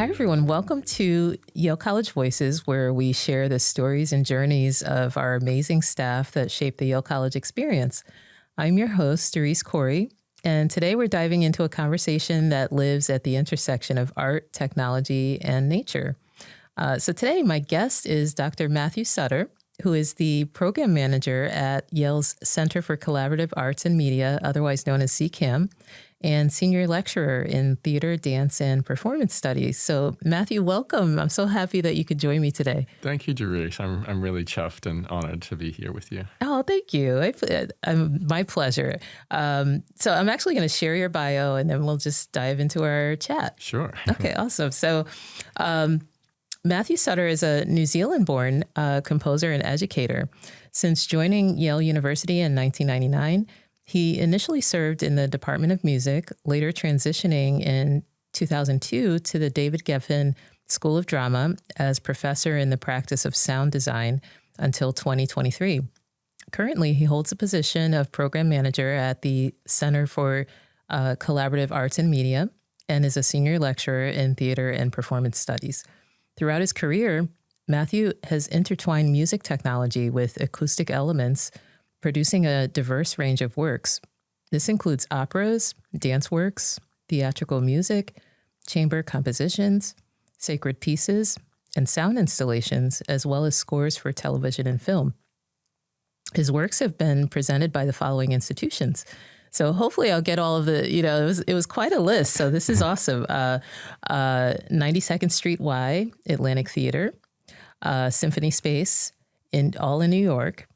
Hi, everyone. Welcome to Yale College Voices, where we share the stories and journeys of our amazing staff that shape the Yale College experience. I'm your host, Darice Corey, and today we're diving into a conversation that lives at the intersection of art, technology, and nature. So today, my guest is Dr. Matthew Suttor, who is the program manager at Yale's Center for Collaborative Arts and Media, otherwise known as CCAM, and senior lecturer in theater, dance, and performance studies. So, Matthew, welcome. I'm so happy that you could join me today. Thank you, Darice. I'm really chuffed and honored to be here with you. Oh, thank you. My pleasure. So I'm actually going to share your bio, and then we'll just dive into our chat. Sure. Okay, awesome. So Matthew Suttor is a New Zealand-born composer and educator. Since joining Yale University in 1999, he initially served in the Department of Music, later transitioning in 2002 to the David Geffen School of Drama as professor in the practice of sound design until 2023. Currently, he holds the position of program manager at the Center for Collaborative Arts and Media and is a senior lecturer in theater and performance studies. Throughout his career, Matthew has intertwined music technology with acoustic elements, producing a diverse range of works. This includes operas, dance works, theatrical music, chamber compositions, sacred pieces, and sound installations, as well as scores for television and film. His works have been presented by the following institutions. So hopefully I'll get all of the, it was quite a list. So this is awesome. 92nd Street Y, Atlantic Theater, Symphony Space, all in New York.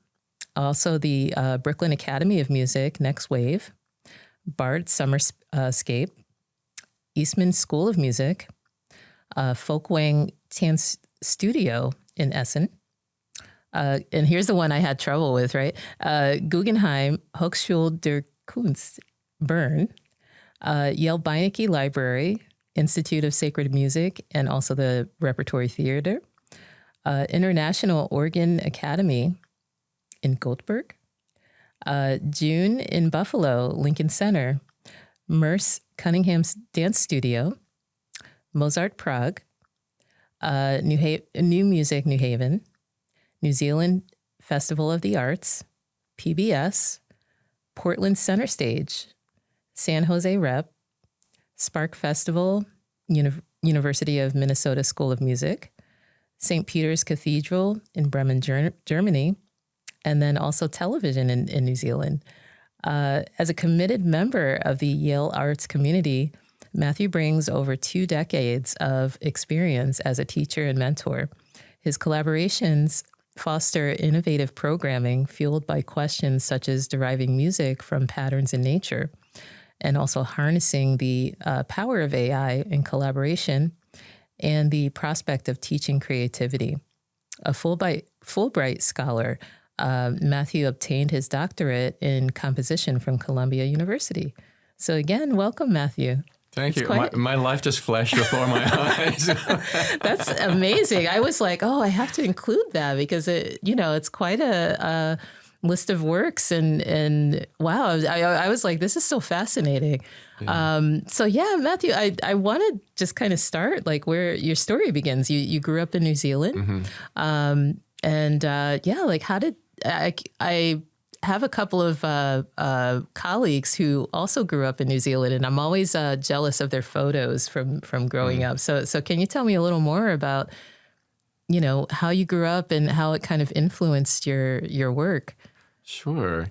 Also the Brooklyn Academy of Music, Next Wave, Bard Summerscape, Eastman School of Music, Folkwang Tan Studio in Essen. And here's the one I had trouble with, right? Guggenheim Hochschule der Kunst, Bern, Yale Beinecke Library, Institute of Sacred Music, and also the Repertory Theater, International Organ Academy in Göteborg, June in Buffalo, Lincoln Center, Merce Cunningham's Dance Studio, Mozart Prague, New Music New Haven, New Zealand Festival of the Arts, PBS, Portland Center Stage, San Jose Rep, Spark Festival, University of Minnesota School of Music, St. Peter's Cathedral in Bremen, Germany, and then also television in New Zealand. As a committed member of the Yale Arts community, Matthew brings over 2 decades of experience as a teacher and mentor. His collaborations foster innovative programming fueled by questions such as deriving music from patterns in nature, and also harnessing the power of AI in collaboration and the prospect of teaching creativity. A Fulbright scholar, Matthew obtained his doctorate in composition from Columbia University. So again, welcome, Matthew. Thank you. My life just flashed before my eyes. That's amazing. I was like, I have to include that because it's quite a list of works and wow. I was like, this is so fascinating. Yeah. Matthew, I want to just kind of start like where your story begins. You grew up in New Zealand. Mm-hmm. Like how did I have a couple of colleagues who also grew up in New Zealand, and I'm always jealous of their photos from growing up. So can you tell me a little more about, how you grew up and how it kind of influenced your work? Sure.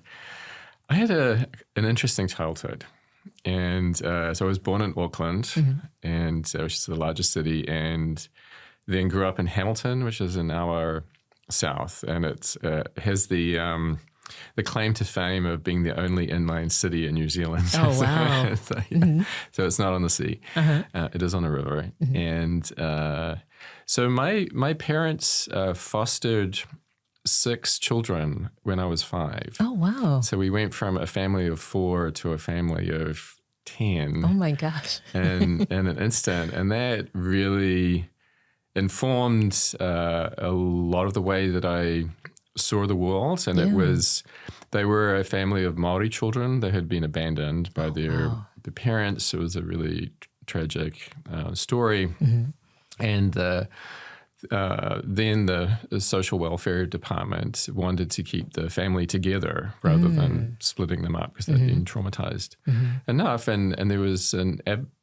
I had an interesting childhood. And so I was born in Auckland, mm-hmm. and which is the largest city, and then grew up in Hamilton, which is an hour south, and it has the claim to fame of being the only inland city in New Zealand. Oh, wow. Mm-hmm. So it's not on the sea. Uh-huh. It is on a river. Mm-hmm. And so my parents fostered 6 children when I was 5. Oh, wow. So we went from a family of 4 to a family of 10. Oh, my gosh. in an instant. And that really informed a lot of the way that I saw the world. And they were a family of Maori children that had been abandoned by their parents. It was a really tragic story. Mm-hmm. And then the social welfare department wanted to keep the family together rather than splitting them up because they'd been traumatized enough. And there was an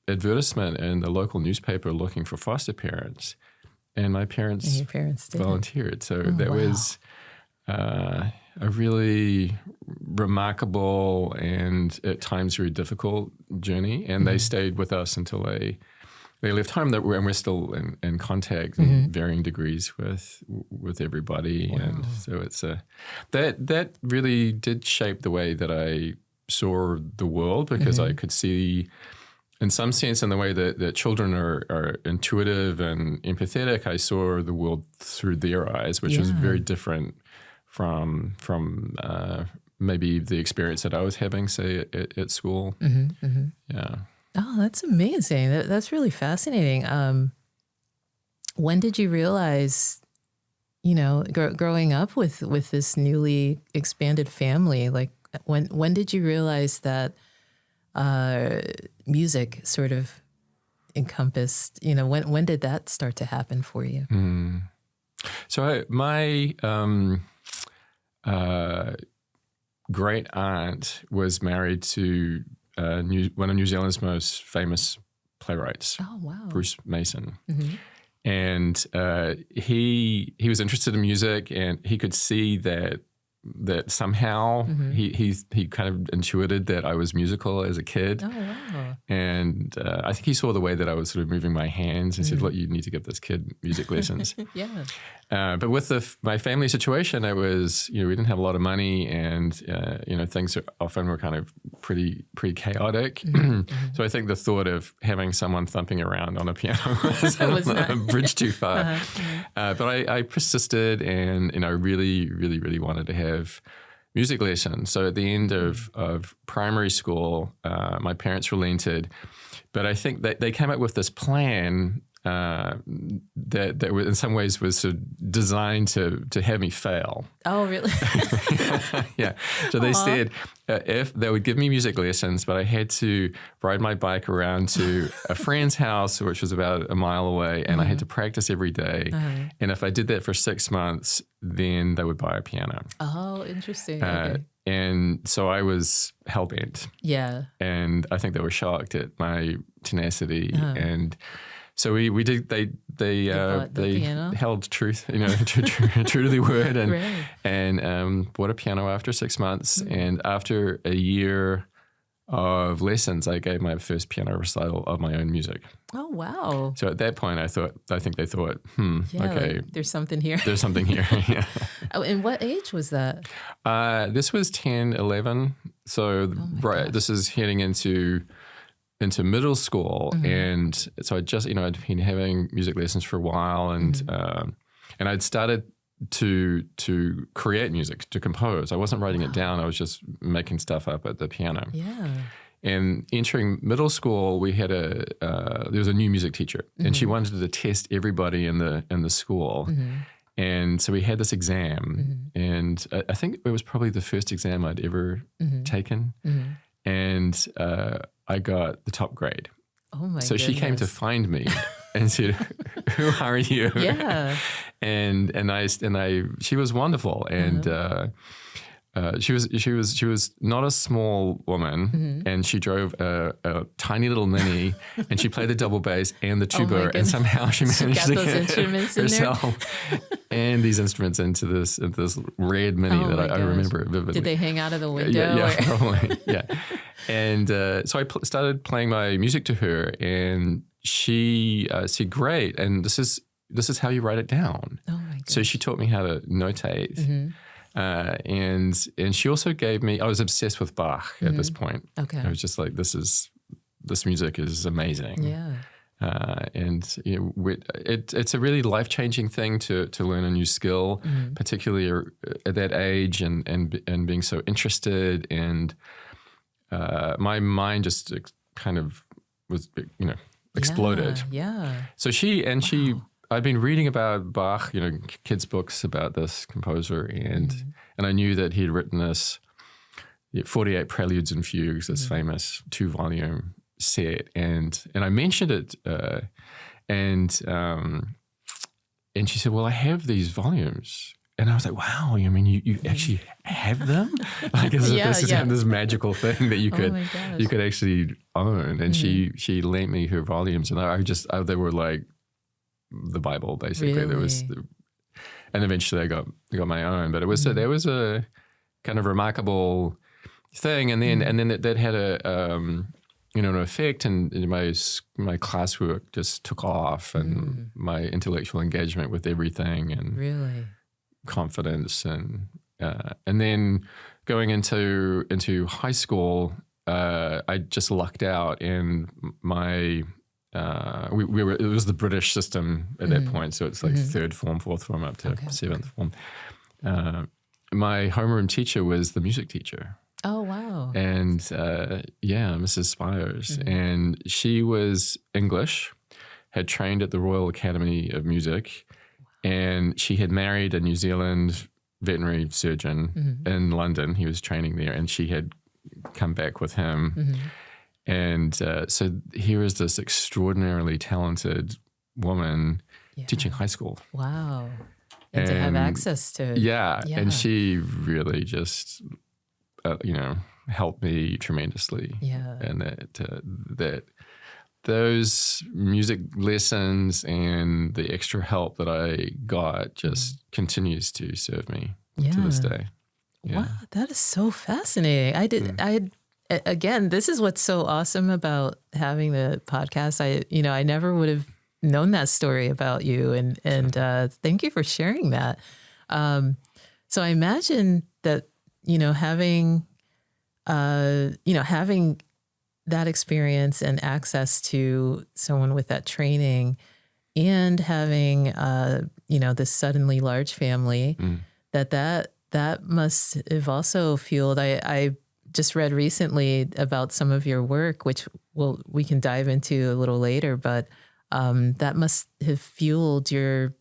advertisement in the local newspaper looking for foster parents. And my parents, volunteered. So that was a really remarkable and at times very difficult journey. And they stayed with us until they left home, and we're still in contact in varying degrees with everybody. Wow. And so it's that really did shape the way that I saw the world, because I could see, in some sense, in the way that children are intuitive and empathetic, I saw the world through their eyes, which was very different from maybe the experience that I was having, say, at school. Yeah. Oh, that's amazing. That's really fascinating. When did you realize, growing up with this newly expanded family, like when did you realize that music sort of encompassed, when did that start to happen for you? So my great aunt was married to one of New Zealand's most famous playwrights. Oh, wow. Bruce Mason. And he was interested in music, and he could see that somehow he kind of intuited that I was musical as a kid. Oh, wow. And I think he saw the way that I was sort of moving my hands and said, look, you need to give this kid music lessons. But with my family situation, it was, we didn't have a lot of money, and, things often were kind of pretty chaotic. So I think the thought of having someone thumping around on a piano was a bridge too far. But I persisted, and, I really, really, really wanted to have music lessons. So at the end of primary school, my parents relented, but I think that they came up with this plan that in some ways was sort of designed to have me fail. Oh, really? Yeah. So they said if they would give me music lessons, but I had to ride my bike around to a friend's house, which was about a mile away, and I had to practice every day. And if I did that for 6 months, then they would buy a piano. Oh, interesting. Okay. And so I was hell-bent. Yeah. And I think they were shocked at my tenacity. And so we did. They held truth, true to their word, and bought a piano after 6 months. And after a year of lessons, I gave my first piano recital of my own music. Oh, wow! So at that point, I think they thought, okay, like, there's something here. There's something here. Yeah. Oh, and what age was that? This was 10, 11. So this is heading into middle school, and so I just I'd been having music lessons for a while, and I'd started to create music, to compose. I wasn't writing it down; I was just making stuff up at the piano. Yeah. And entering middle school, we had there was a new music teacher, and she wanted to test everybody in the school. And so we had this exam, and I think it was probably the first exam I'd ever taken, and I got the top grade. Oh my goodness. So she came to find me and said, "Who are you?" Yeah. and I she was wonderful, and she was not a small woman, and she drove a tiny little Mini, and she played the double bass and the tuba, and somehow she managed to get instruments herself and these instruments into this red Mini that I remember it vividly. Did they hang out of the window? Yeah, probably. Yeah. And so I started playing my music to her, and she said, "Great, and this is how you write it down." Oh my gosh. So she taught me how to notate. And she also gave me, I was obsessed with Bach at this point. Okay. I was just like, this music is amazing. Yeah. And it's a really life-changing thing to learn a new skill, particularly at that age, and being so interested. And my mind just kind of was, exploded. Yeah. So I've been reading about Bach, kids' books about this composer, and I knew that he had written this 48 Preludes and Fugues, this famous 2-volume set, and I mentioned it And she said, well, I have these volumes. And I was like, wow, I mean, you actually have them? Like, as if this is this magical thing that you could actually own. And she lent me her volumes, and they were like the Bible, basically. Really? There was, and eventually I got my own. But it was there was a kind of remarkable thing, and then that had an effect, and my classwork just took off, and my intellectual engagement with everything, and really confidence, and then going into high school, I just lucked out, and my it was the British system at that point, so it's like third form, fourth form, up to seventh form. My homeroom teacher was the music teacher. Oh, wow. And Mrs. Spires. And she was English, had trained at the Royal Academy of Music, and she had married a New Zealand veterinary surgeon in London. He was training there, and she had come back with him. And so here is this extraordinarily talented woman teaching high school. Wow. And to have access to. Yeah. And she really just, helped me tremendously. Yeah. And that those music lessons and the extra help that I got just continues to serve me to this day. Yeah. Wow, that is so fascinating. Again, this is what's so awesome about having the podcast. I never would have known that story about you, and thank you for sharing that. So I imagine that, having that experience and access to someone with that training, and having, this suddenly large family, that must have also fueled. I just read recently about some of your work, which we can dive into a little later, but that must have fueled your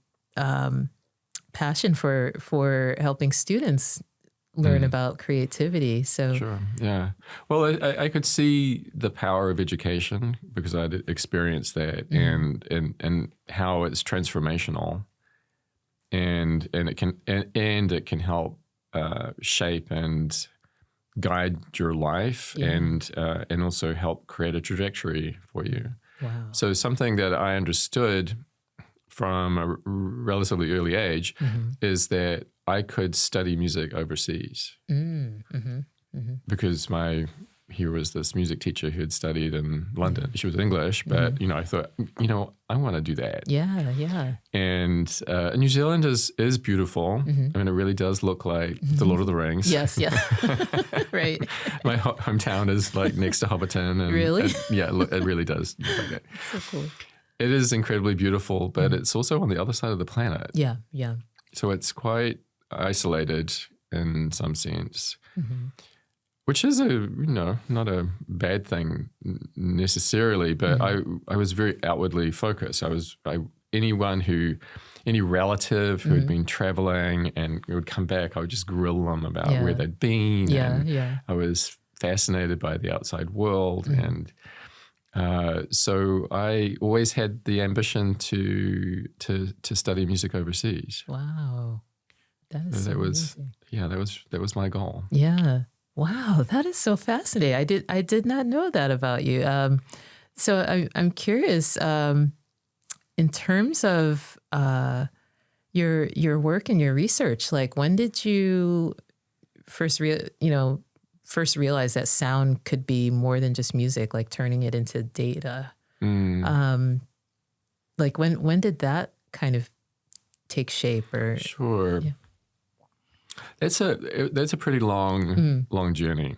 passion for helping students learn about creativity. So sure, yeah. Well, I could see the power of education because I'd experienced that, and how it's transformational, and it can help shape and guide your life, and also help create a trajectory for you. Wow. So something that I understood from a relatively early age is that I could study music overseas because here was this music teacher who had studied in London. She was English, but I thought, I want to do that. Yeah, yeah. And New Zealand is beautiful. I mean, it really does look like the Lord of the Rings. Yes, yeah. Right. My hometown is like next to Hobbiton. And, really? It really does look like that. So cool. It is incredibly beautiful, but it's also on the other side of the planet. Yeah, yeah. So it's quite isolated in some sense, which is not a bad thing necessarily, but I was very outwardly focused. Any relative who had been traveling and would come back, I would just grill them about where they'd been. Yeah. I was fascinated by the outside world, and so I always had the ambition to study music overseas. Wow. That was my goal. Yeah. Wow, that is so fascinating. I did not know that about you. So I'm curious, in terms of your work and your research. Like, when did you first realize that sound could be more than just music, like turning it into data? Like when did that kind of take shape? Or sure. Yeah. That's a pretty long journey,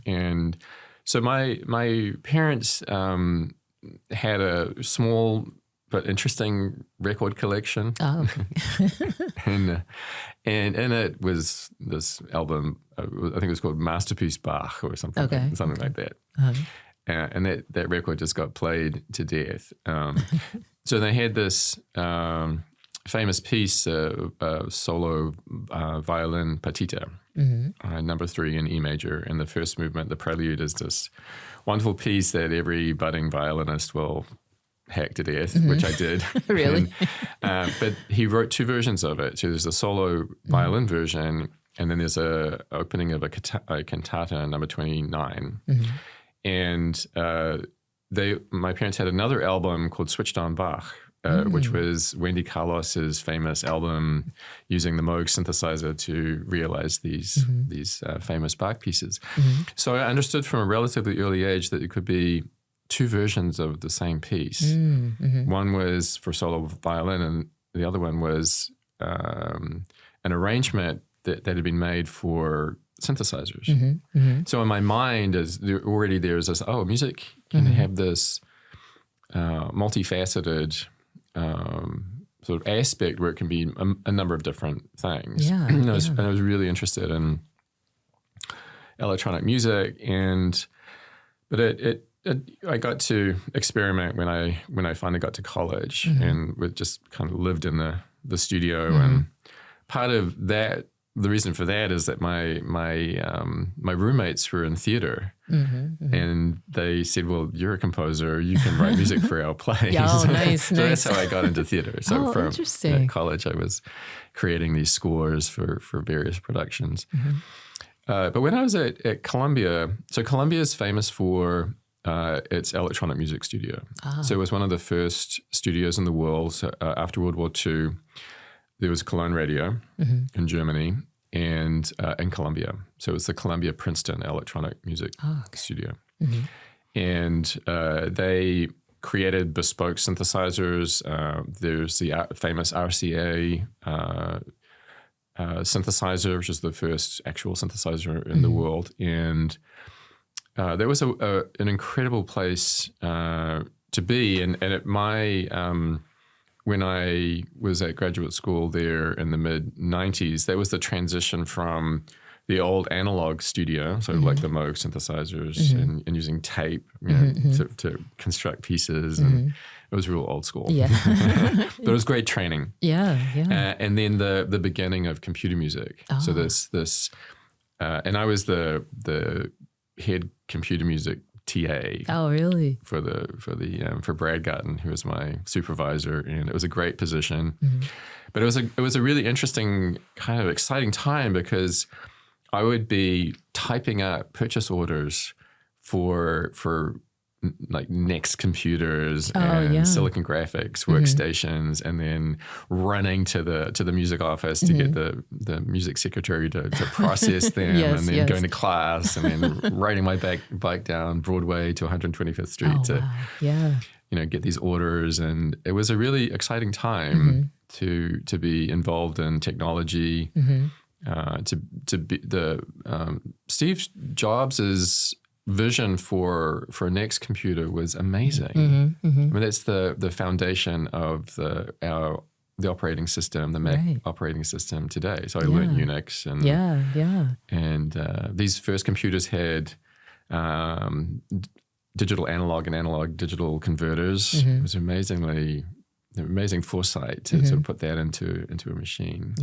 and so my parents had a small but interesting record collection. Oh, okay. and in it was this album. I think it was called Masterpiece Bach or something, like that. And that record just got played to death. So they had this famous piece, solo violin partita, number 3 in E major. In the first movement, the prelude is this wonderful piece that every budding violinist will hacked to death, which I did. Really? But he wrote 2 versions of it. So there's a solo violin version, and then there's a opening of a cantata number 29. And my parents had another album called Switched on Bach, which was Wendy Carlos's famous album using the Moog synthesizer to realize these famous Bach pieces. So I understood from a relatively early age that it could be 2 versions of the same piece. One was for solo violin, and the other one was an arrangement that had been made for synthesizers. So in my mind, there's this, music can have this multifaceted sort of aspect where it can be a number of different things. And I was really interested in electronic music, but I got to experiment when I finally got to college, and we just kind of lived in the studio. And part of that, the reason for that is that my roommates were in theater, and they said, "Well, you're a composer; you can write music for our plays." Oh, nice, so that's how I got into theater. So from interesting. At college, I was creating these scores for various productions. But when I was at Columbia, so Columbia is famous for its electronic music studio. So it was one of the first studios in the world. So after World War II, there was Cologne Radio in Germany and in Columbia. So it was the Columbia Princeton Electronic Music Studio. And they created bespoke synthesizers. There's the famous RCA synthesizer, which is the first actual synthesizer in the world. And there was an incredible place to be. And at when I was at graduate school there in the mid-90s, that was the transition from the old analog studio, so like the Moog synthesizers and using tape to construct pieces. And it was real old school. But it was great training. And then the beginning of computer music. So this and I was the head computer music TA. Oh, really? For Brad Gutton, who was my supervisor, and it was a great position. But it was a really interesting, kind of exciting time, because I would be typing up purchase orders for like Next computers and Silicon Graphics workstations, and then running to the music office to get the music secretary to process them, and then going to class, and then riding my bike down Broadway to 125th Street to get these orders. And it was a really exciting time to be involved in technology. To be Steve Jobs's vision for Next computer was amazing. I mean, that's the foundation of the operating system, the Mac operating system today. So I learned Unix, and these first computers had digital analog and analog digital converters. It was amazing foresight to sort of put that into a machine.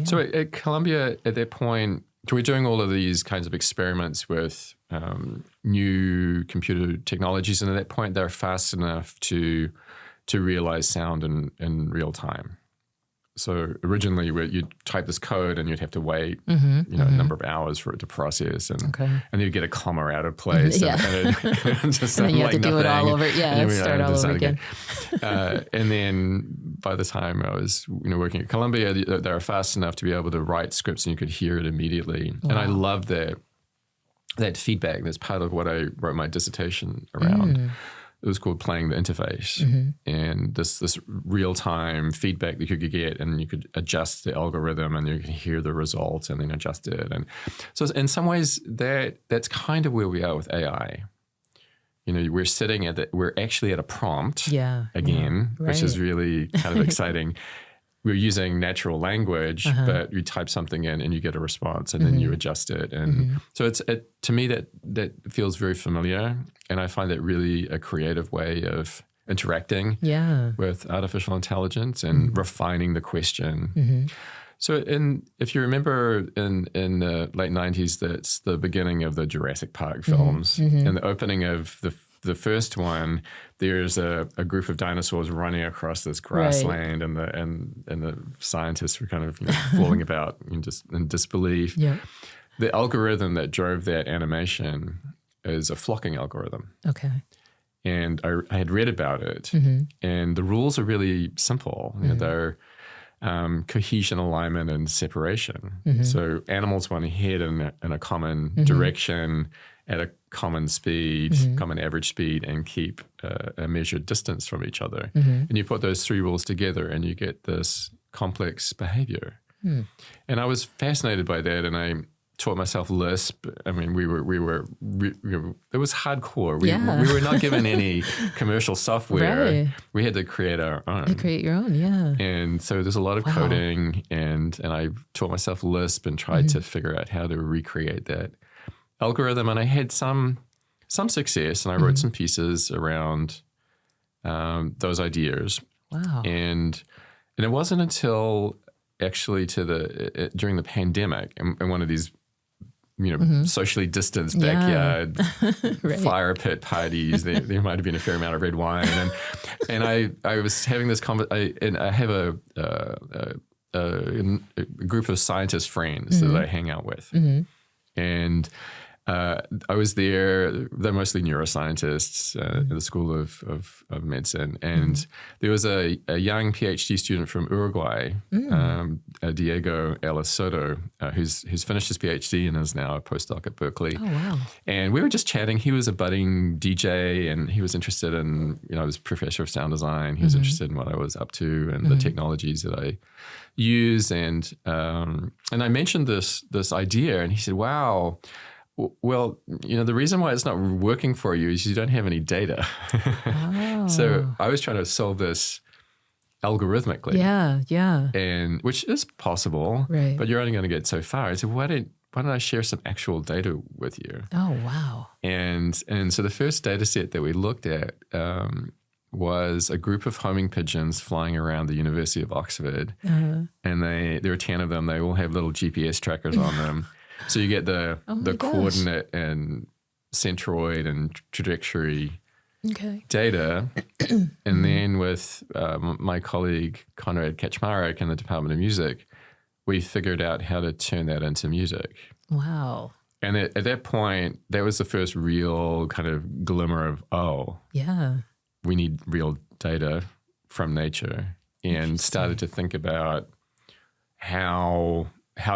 So at Columbia at that point, we're doing all of these kinds of experiments with new computer technologies, and at that point they're fast enough to realize sound in real time. So originally you'd type this code and you'd have to wait a number of hours for it to process, and then you'd get a comma out of place. And then you have to do it all over. Start all over again. And then by the time I was working at Columbia, they were fast enough to be able to write scripts and you could hear it immediately. And I loved that feedback. That's part of what I wrote my dissertation around. It was called Playing the Interface, and this real-time feedback that you could get, and you could adjust the algorithm, and you can hear the results, and then adjust it. And so, in some ways, that's kind of where we are with AI. We're sitting we're actually at a prompt again, which is really kind of exciting. We're using natural language, but you type something in and you get a response, and then you adjust it. And so to me, that feels very familiar. And I find that really a creative way of interacting with artificial intelligence and refining the question. So if you remember in the late 90s, that's the beginning of the Jurassic Park films and the opening of the first one, there's a group of dinosaurs running across this grassland, and the scientists were kind of falling about in disbelief. Yeah. The algorithm that drove that animation is a flocking algorithm. Okay. And I had read about it, and the rules are really simple. They're cohesion, alignment, and separation. So animals want to head in a common direction at a common speed, common average speed, and keep a measured distance from each other. And you put those three rules together, and you get this complex behavior. And I was fascinated by that, and I taught myself Lisp. I mean, it was hardcore. We were not given any commercial software. Right. We had to create our own. You create your own, yeah. And so there's a lot of coding, and I taught myself Lisp and tried to figure out how to recreate that algorithm. And I had some success, and I wrote some pieces around those ideas. Wow. And it wasn't until actually during the pandemic, in one of these socially distanced backyard fire pit parties. There might have been a fair amount of red wine, and I was having this and I have a group of scientist friends that I hang out with, and I was there. They're mostly neuroscientists at the School of Medicine, and there was a young PhD student from Uruguay, Diego Suttor, who's finished his PhD and is now a postdoc at Berkeley. Oh wow! And we were just chatting. He was a budding DJ, and he was interested in I was professor of sound design. He was interested in what I was up to and the technologies that I use, and I mentioned this idea, and he said, "Wow. Well, the reason why it's not working for you is you don't have any data." Oh. So I was trying to solve this algorithmically. Yeah. And which is possible, right. But you're only going to get so far. I said, why don't I share some actual data with you? Oh, wow. And so the first data set that we looked at was a group of homing pigeons flying around the University of Oxford. And there are 10 of them. They all have little GPS trackers on them. So you get the coordinate and centroid and trajectory data. And then with my colleague Konrad Kaczmarek in the Department of Music, we figured out how to turn that into music. Wow. And at that point, that was the first real kind of glimmer of, we need real data from nature, and started to think about how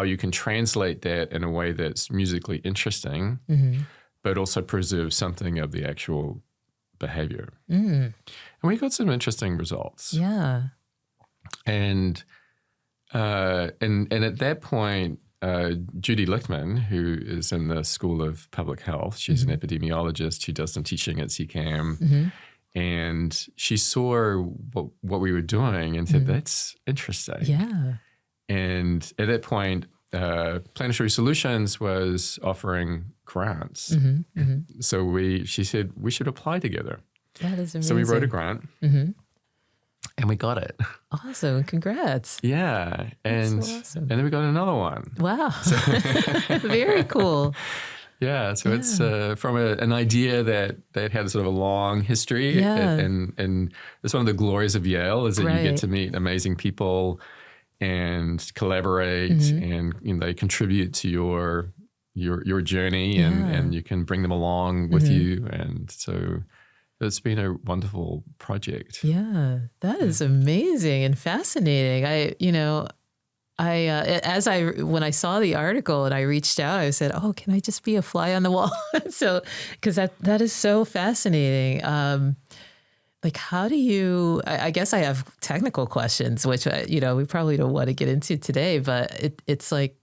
you can translate that in a way that's musically interesting, but also preserve something of the actual behavior. And we got some interesting results. Yeah. And at that point, Judy Lichtman, who is in the School of Public Health, she's an epidemiologist. She does some teaching at CCAM. And she saw what we were doing and said, that's interesting. Yeah. And at that point, Planetary Solutions was offering grants. So she said, we should apply together. That is amazing. So we wrote a grant and we got it. Awesome. Congrats. Yeah. And so awesome. And then we got another one. Wow. Very cool. Yeah. So it's from an idea that had sort of a long history. Yeah. And it's one of the glories of Yale is that you get to meet amazing people and collaborate, and they contribute to your journey, and you can bring them along with you, and so it's been a wonderful project. Yeah, that is amazing and fascinating. When I saw the article and I reached out, I said, "Oh, can I just be a fly on the wall?" So, because that is so fascinating. Like, how do you, I guess I have technical questions, which, we probably don't want to get into today, but it's like,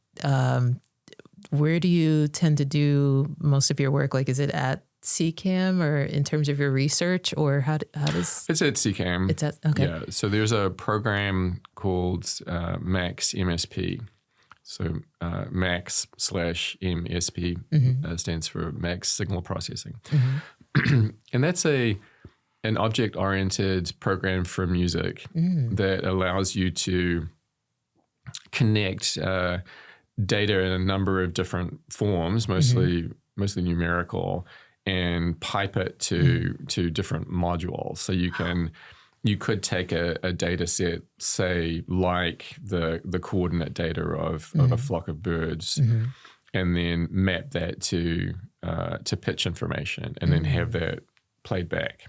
where do you tend to do most of your work? Like, is it at CCAM or in terms of your research, or how does? It's at CCAM. It's at, okay. Yeah. So there's a program called Max MSP. So Max/MSP stands for Max Signal Processing. And that's an object-oriented program for music that allows you to connect data in a number of different forms, mostly numerical, and pipe it to different modules. So you could take a data set, say like the coordinate data of a flock of birds, and then map that to pitch information, and then have that played back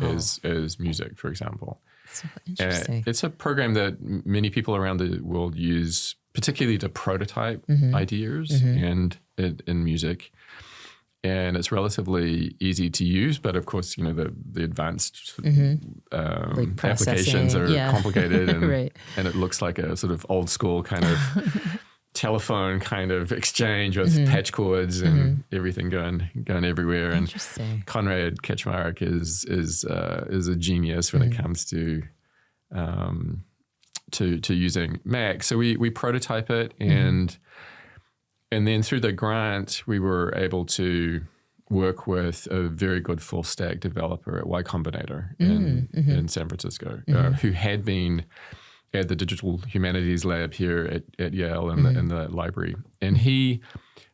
as music, for example. So interesting. It's a program that many people around the world use, particularly to prototype ideas and in music. And it's relatively easy to use, but of course, the advanced Like applications are complicated, and Right. and it looks like a sort of old school kind of telephone kind of exchange with patch cords and everything going everywhere. And Interesting. Konrad Kaczmarek is a genius when it comes to using Mac. So we prototype it, and then through the grant, we were able to work with a very good full stack developer at Y Combinator in San Francisco, who had been at the Digital Humanities Lab here at Yale in the library. And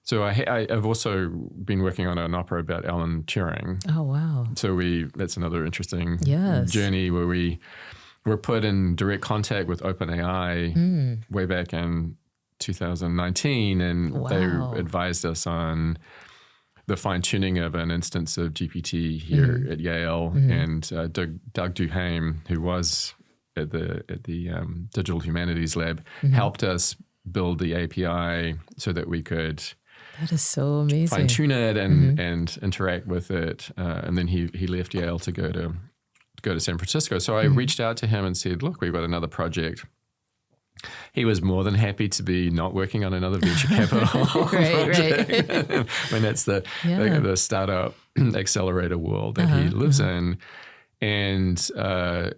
I've also been working on an opera about Alan Turing. Oh, wow. So that's another interesting Yes. journey where we were put in direct contact with OpenAI way back in 2019, and they advised us on the fine-tuning of an instance of GPT here at Yale. And Doug Duhaime, who was at the Digital Humanities Lab, helped us build the API so that we could That is so amazing. fine-tune it and interact with it. And then he left Yale to go to San Francisco. So I reached out to him and said, look, we've got another project. He was more than happy to be not working on another venture capital project. When that's the startup accelerator world that he lives in. And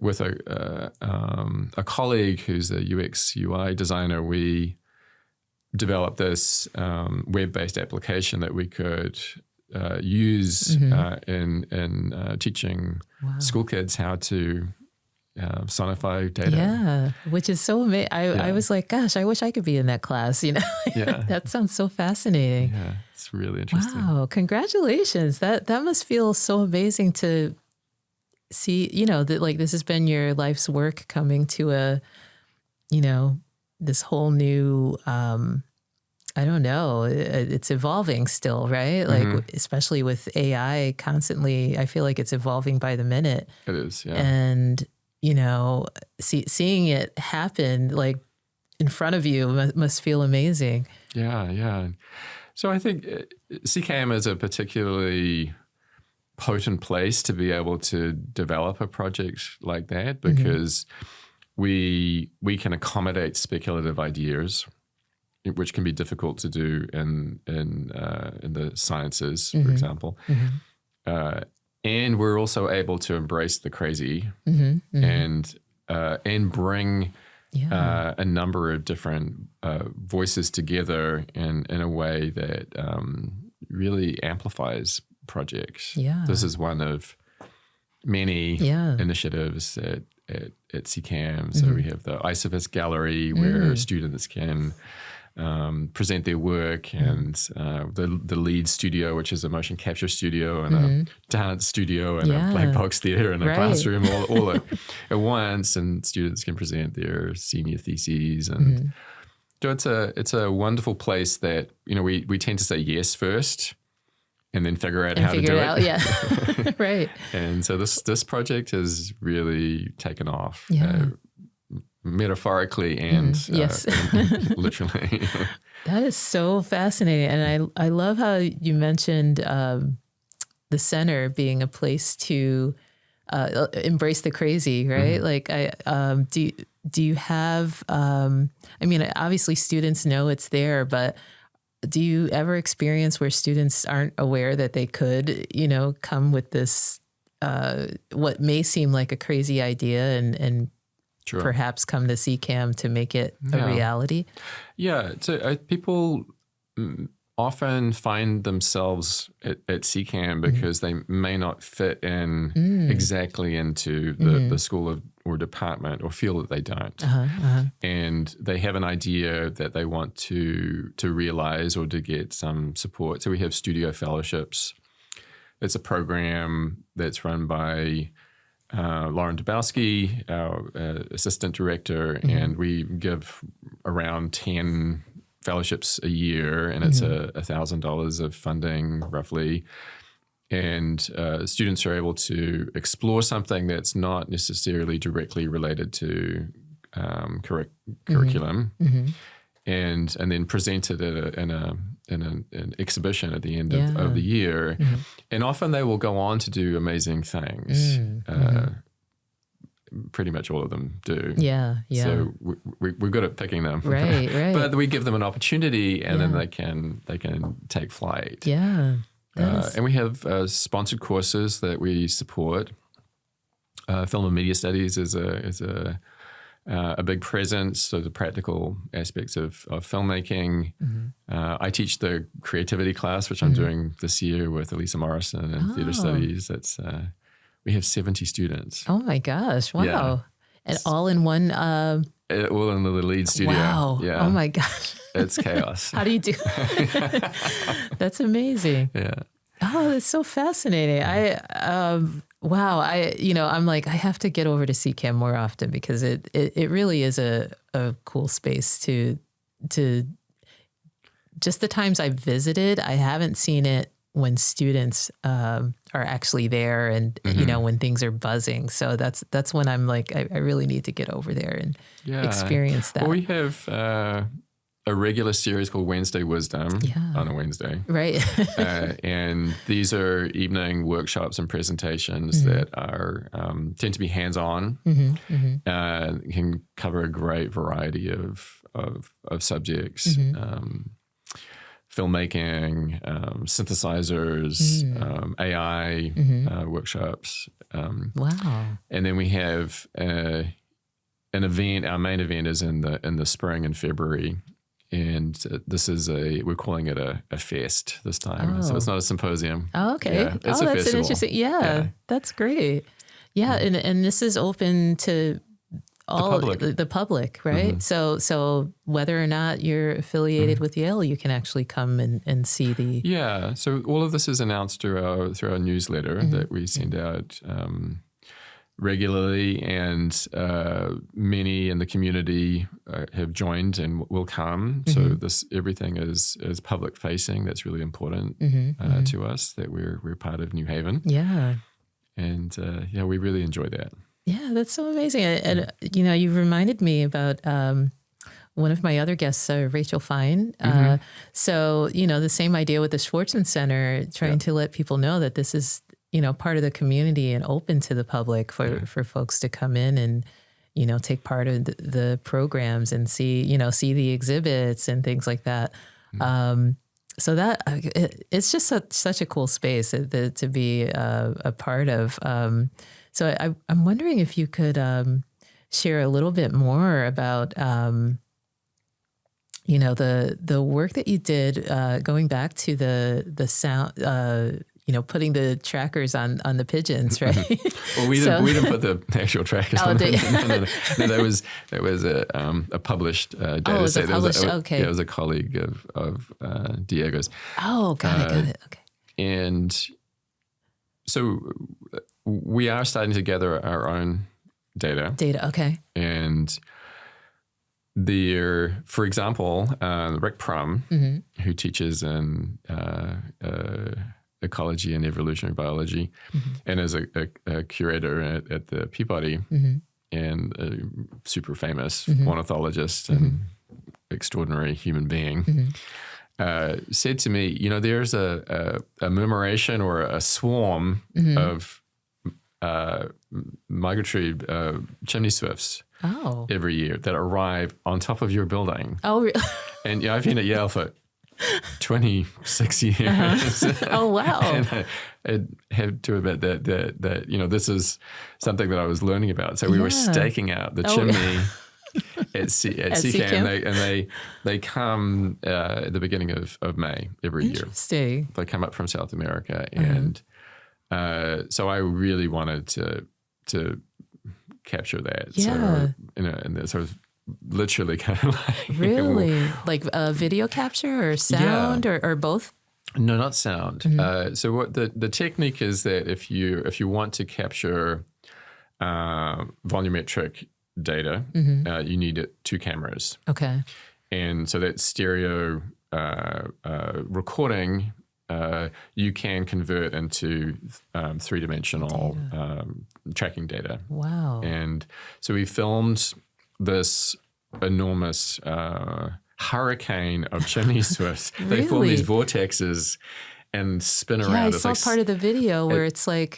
with a colleague who's a UX UI designer, we developed this web-based application that we could use in teaching school kids how to sonify data. Yeah, which is so amazing. I was like, gosh, I wish I could be in that class. That sounds so fascinating. Yeah, it's really interesting. Wow, congratulations. That must feel so amazing to see, that like this has been your life's work coming to this whole new, I don't know, it's evolving still, right? Like, especially with AI constantly, I feel like it's evolving by the minute. It is, yeah. And, seeing it happen like in front of you must feel amazing. Yeah. So I think CCAM is a particularly potent place to be able to develop a project like that, because we can accommodate speculative ideas, which can be difficult to do in the sciences, for example. And we're also able to embrace the crazy and bring a number of different voices together in a way that really amplifies projects. Yeah. This is one of many initiatives at CCAM. So we have the Isovist Gallery where students can present their work, and the lead studio, which is a motion capture studio, and a dance studio, and a black box theater, and a classroom all at once, and students can present their senior theses. And so it's a wonderful place that we tend to say yes first, and then figure out how to do it. Yeah, right. And so this project has really taken off. Metaphorically and literally. That is so fascinating. And I love how you mentioned the center being a place to embrace the crazy, right? Like, do you have, obviously students know it's there, but do you ever experience where students aren't aware that they could, come with this, what may seem like a crazy idea and Sure. perhaps come to CCAM to make it a reality? Yeah. So people often find themselves at CCAM because they may not fit in exactly into the school or department, or feel that they don't. And they have an idea that they want to realize or to get some support. So we have studio fellowships it's a program that's run by Lauren Dabowski, our assistant director, and we give around 10 fellowships a year, and it's $1,000 of funding roughly. And students are able to explore something that's not necessarily directly related to curriculum, and then present it in an exhibition at the end of the year. And often they will go on to do amazing things. Pretty much all of them do. Yeah. So we're good at picking them. Right. But we give them an opportunity, and then they can take flight. Yeah. And we have sponsored courses that we support. Film and media studies is a big presence, so the practical aspects of filmmaking. I teach the creativity class, which I'm doing this year with Elisa Morrison in theater studies. That's we have 70 students. Oh my gosh! Wow, Yeah. and all in one. All in the lead studio. Wow! Yeah. Oh my gosh! It's chaos. How do you do? That's amazing. Yeah. Oh, that's so fascinating. Wow. I'm like, I have to get over to CCAM more often because it really is a cool space to just the times I've visited, I haven't seen it when students are actually there and, when things are buzzing. So that's when I'm like, I really need to get over there and experience that. Well, we have a regular series called Wednesday Wisdom on a Wednesday. Right. And these are evening workshops and presentations that are tend to be hands-on, can cover a great variety of subjects. Filmmaking, synthesizers, AI workshops. Wow. And then we have an event. Our main event is in the spring in February. And this is we're calling it a fest this time. So it's not a symposium. Oh, okay. Yeah, it's a that's festival. an interesting. Yeah, that's great. Yeah, and this is open to all the public, right? So whether or not you're affiliated with Yale, you can actually come and see the. Yeah. So all of this is announced through our newsletter that we send out regularly, and many in the community have joined and will come. So everything is public facing. That's really important to us, that we're part of New Haven. Yeah. And we really enjoy that. Yeah, that's so amazing. And you reminded me about one of my other guests, Rachel Fine. So the same idea with the Schwartzman Center, trying to let people know that this is part of the community and open to the public for folks to come in and, take part of the programs and see the exhibits and things like that. So that it's just such a cool space to be a part of. So I'm wondering if you could share a little bit more about, the work that you did going back to the sound, putting the trackers on the pigeons, right? Well, we didn't put the actual trackers on. No, that was a published data it was set. okay. Yeah, it was a colleague of Diego's. Oh, got it. Okay. And so we are starting to gather our own data. Okay. And for example, Rick Prum, who teaches in ecology and evolutionary biology, and is a curator at the Peabody, and a super famous ornithologist and extraordinary human being, said to me, there's a murmuration or a swarm of migratory chimney swifts every year that arrive on top of your building. Oh, really? And I've been at Yale for 26 years. Oh, wow. And I have to admit that this is something that I was learning about. So we were staking out the chimney at CCAM, and they come at the beginning of May every year. Interesting. They come up from South America, and so I really wanted to capture that. Yeah. So, and that sort of literally kind of like really like video capture or sound or both. No, not sound. So what the technique is that if you want to capture volumetric data, you need 2 cameras. Okay. And so that stereo recording, you can convert into 3-dimensional tracking data. Wow. And so we filmed this enormous hurricane of chimney swifts. They form these vortexes and spin around. Yeah, I it's saw like, part of the video where it's like,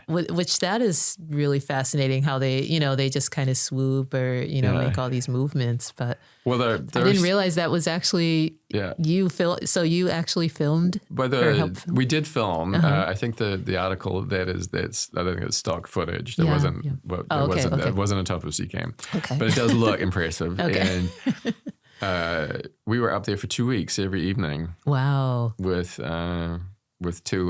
which that is really fascinating how they, they just kind of swoop or, make all these movements. But well, I didn't realize that was actually you so you actually filmed? We did film. I think the article I think it's stock footage. That wasn't it wasn't on top of CCAM. Okay. But it does look impressive. Okay. And we were up there for 2 weeks every evening. Wow. With 2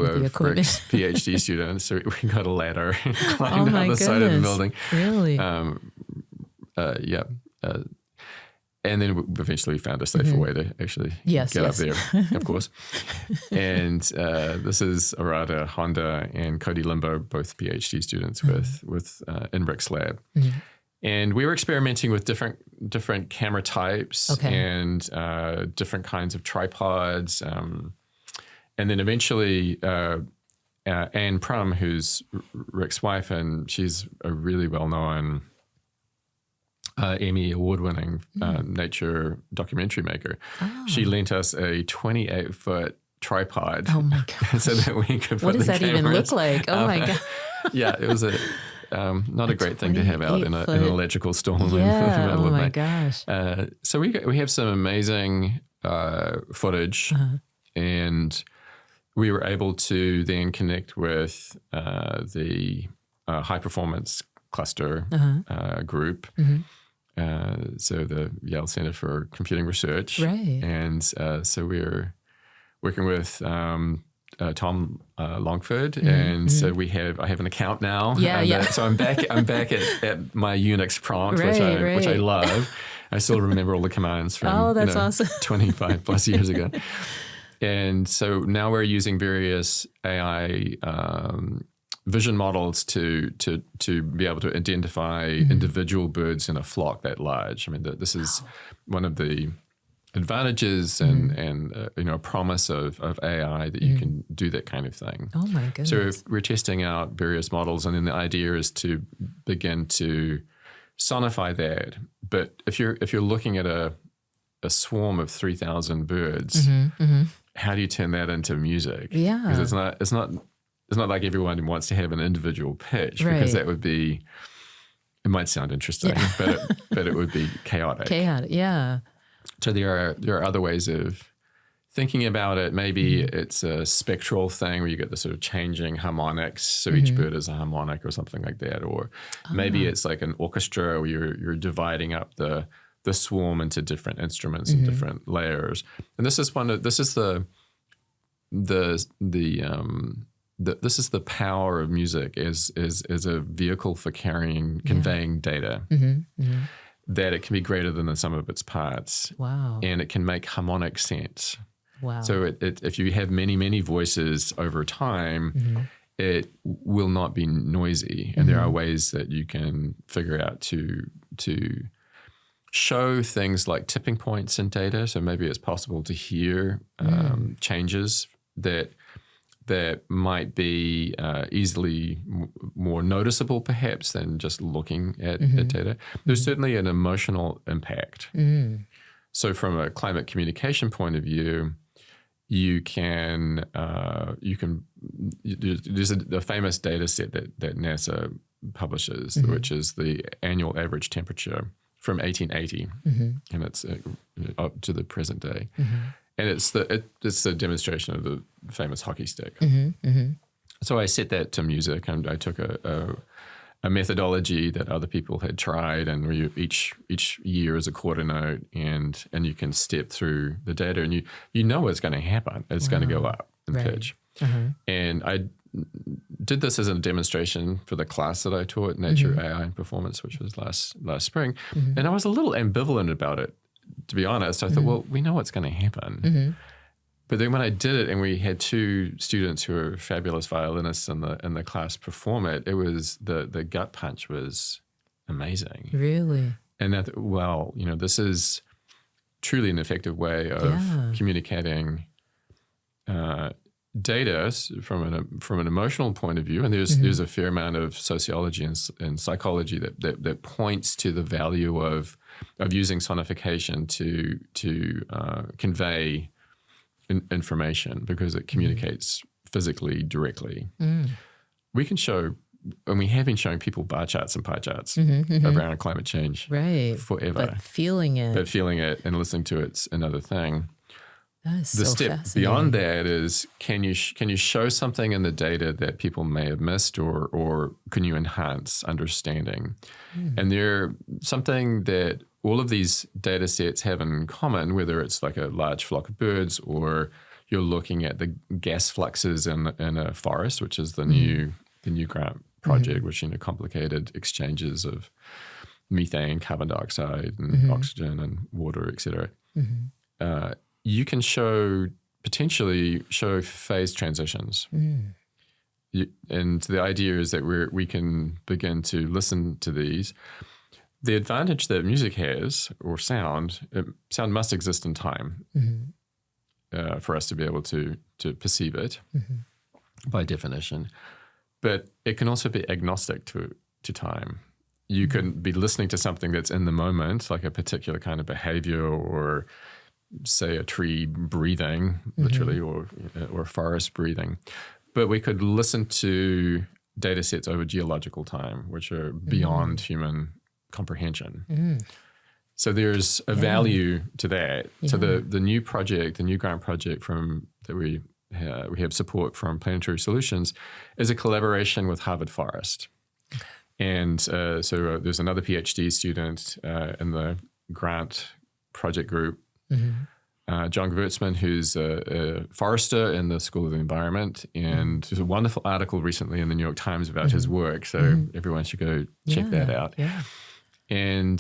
of Rick's PhD students. So we got a ladder and climbed out the side of the building. Really? And then we eventually found a safer way to actually get up there, of course. And this is Arata Honda and Cody Limbo, both PhD students with in Rick's lab. And we were experimenting with different camera types and different kinds of tripods. And then eventually Anne Prum, who's Rick's wife, and she's a really well-known Emmy award-winning nature documentary maker. Oh. She lent us a 28-foot tripod. Oh my gosh. So that we could put what does that even look like? Oh my God. Yeah, it was not a great thing to have out in an electrical storm in the middle of night. Oh my gosh. So we have some amazing footage, and we were able to then connect with the high-performance cluster group. So the Yale Center for Computing Research. Right. And so we're working with Tom Longford, and so I have an account now. So I'm back at my Unix prompt, which I love. I still remember all the commands from that's awesome. 25 plus years ago. And so now we're using various AI vision models to be able to identify individual birds in a flock that large. I mean, this is one of the advantages and a promise of AI that you can do that kind of thing. Oh my goodness! So we're testing out various models, and then the idea is to begin to sonify that. But if you're looking at a swarm of 3,000 birds, how do you turn that into music? Yeah, because it's not like everyone wants to have an individual pitch, because that would be. It might sound interesting, but it would be chaotic. Yeah. So there are other ways of thinking about it. Maybe it's a spectral thing where you get the sort of changing harmonics. So each bird is a harmonic or something like that. Or maybe it's like an orchestra where you're dividing up the swarm into different instruments and different layers. And this is the power of music as a vehicle for conveying data. That it can be greater than the sum of its parts. Wow. And it can make harmonic sense. Wow. So if you have many, many voices over time, it will not be noisy. And there are ways that you can figure out to show things like tipping points in data. So maybe it's possible to hear changes that might be easily more noticeable, perhaps, than just looking at data. There's certainly an emotional impact. So from a climate communication point of view, there's a famous data set that NASA publishes, which is the annual average temperature from 1880, and it's up to the present day. And it's the demonstration of the famous hockey stick. So I set that to music, and I took a methodology that other people had tried, and where each year is a quarter note, and you can step through the data, and you know what's going to happen. It's going to go up in pitch. And I did this as a demonstration for the class that I taught, Nature, AI, and Performance, which was last spring. And I was a little ambivalent about it. To be honest, I thought, well, we know what's going to happen. But then when I did it, and we had two students who were fabulous violinists in the class perform it, it was the gut punch was amazing. Really? And this is truly an effective way of communicating data from an emotional point of view. And there's a fair amount of sociology and psychology that points to the value of using sonification to convey information, because it communicates physically directly. We can show, and we have been showing people bar charts and pie charts around climate change forever. But feeling it and listening to it's another thing. That is The so step fascinating. beyond that is, can you show something in the data that people may have missed, or can you enhance understanding? And something that all of these data sets have in common, whether it's like a large flock of birds, or you're looking at the gas fluxes in a forest, which is the new grant project, which complicated exchanges of methane, carbon dioxide, and oxygen and water, et cetera. You can potentially show phase transitions. And the idea is that we can begin to listen to these. The advantage that music has, or sound must exist in time for us to be able to perceive it by definition. But it can also be agnostic to time. You can be listening to something that's in the moment, like a particular kind of behavior, or say a tree breathing, literally, or a forest breathing. But we could listen to data sets over geological time, which are beyond human comprehension. So there's a value to that. So the new grant project that we have support from Planetary Solutions, is a collaboration with Harvard Forest. And so there's another PhD student in the grant project group, John Gewurtzman, who's a forester in the School of the Environment. And there's a wonderful article recently in the New York Times about his work. So everyone should go check that out. And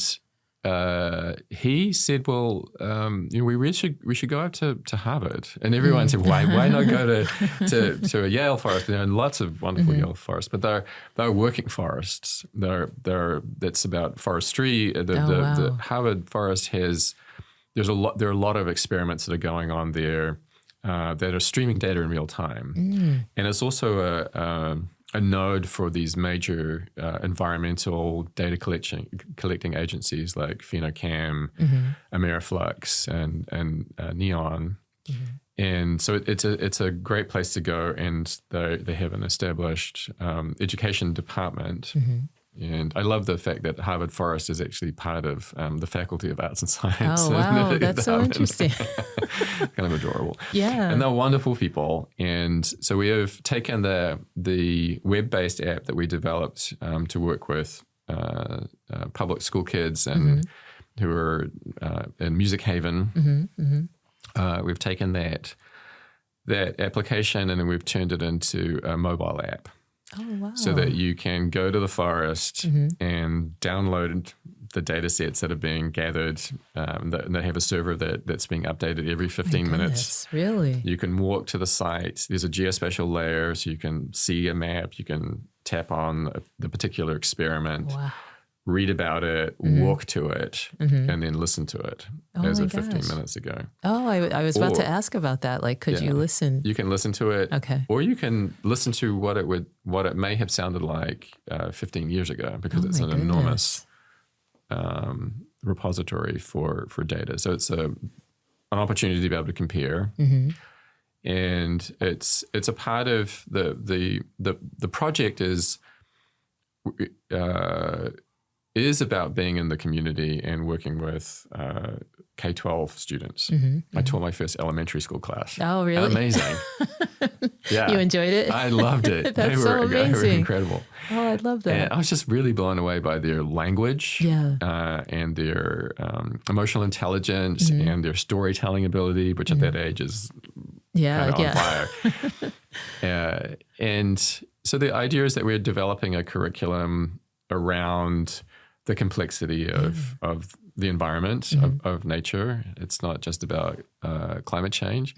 he said, well, we should go up to Harvard. And everyone said, why not go to a Yale forest? There are lots of wonderful Yale forests, but they're working forests. That's about forestry. The Harvard forest there are a lot of experiments that are going on there that are streaming data in real time. And it's also a node for these major environmental data collecting agencies like PhenoCam, Ameriflux, and NEON. And so it's a great place to go, and they have an established education department. And I love the fact that Harvard Forest is actually part of the Faculty of Arts and Science. Oh, wow. That's so interesting. Kind of adorable. Yeah. And they're wonderful people. And so we have taken the web-based app that we developed to work with public school kids and who are in Music Haven. We've taken that application, and then we've turned it into a mobile app. Oh, wow. So that you can go to the forest and download the data sets that are being gathered. And they have a server that's being updated every 15 minutes. Really? You can walk to the site. There's a geospatial layer, so you can see a map. You can tap on the particular experiment. Wow. Read about it, walk to it, and then listen to it as of 15 minutes ago. Oh, I was about to ask about that. Like, could you listen? You can listen to it. Okay. Or you can listen to what it may have sounded like 15 years ago, because it's an enormous repository for data. So it's an opportunity to be able to compare. And it's a part of the project is about being in the community and working with K-12 students. I taught my first elementary school class. Oh, really? Amazing. Yeah. You enjoyed it? I loved it. That's They were amazing. incredible. Oh, I love that. And I was just really blown away by their language and their emotional intelligence and their storytelling ability, which at that age is kind of on fire. And so the idea is that we're developing a curriculum around the complexity of the environment, of nature. It's not just about climate change.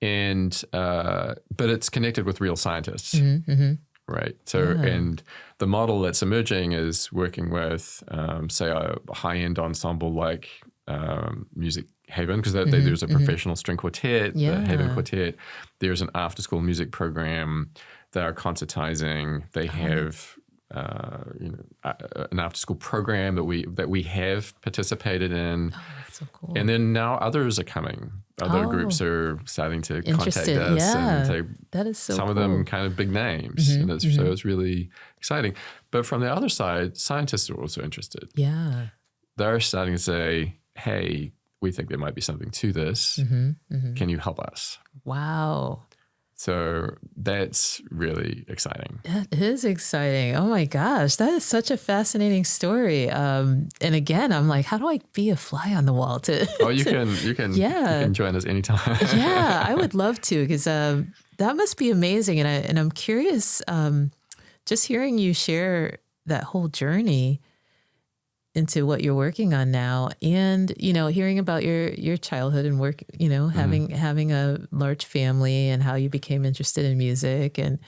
and but it's connected with real scientists, right? So, and the model that's emerging is working with, say, a high-end ensemble like Music Haven, because there's a professional string quartet, the Haven Quartet. There's an after-school music program. They are concertizing. They have an after-school program that we have participated in. Oh, that's so cool. And then now others are coming. Other groups are starting to contact us. And that is so some cool. of them kind of big names. And so it's really exciting. But from the other side, scientists are also interested. Yeah. They're starting to say, hey, we think there might be something to this. Can you help us? Wow. So that's really exciting. That is exciting. Oh my gosh, that is such a fascinating story. And again, I'm like, how do I be a fly on the wall to? Oh, you can join us anytime. Yeah, I would love to, because that must be amazing. And I'm curious, just hearing you share that whole journey into what you're working on now, and hearing about your childhood and work, having a large family and how you became interested in music. And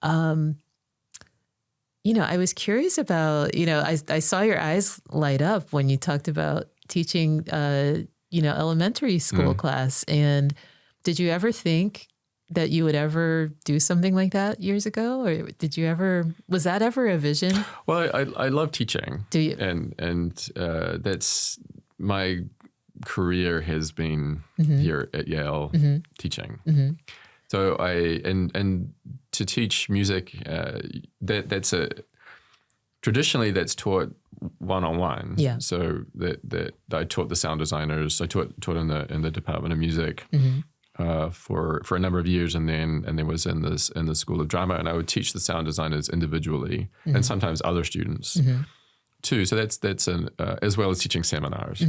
I was curious about, I saw your eyes light up when you talked about teaching elementary school class. And did you ever think that you would ever do something like that years ago? Or was that ever a vision? Well, I love teaching. Do you? And that's my career has been here at Yale teaching. So and to teach music, that's traditionally that's taught one-on-one. Yeah. So that I taught the sound designers. I taught in the Department of Music. For a number of years, and then was in the School of Drama, and I would teach the sound designers individually, and sometimes other students too. So that's as well as teaching seminars,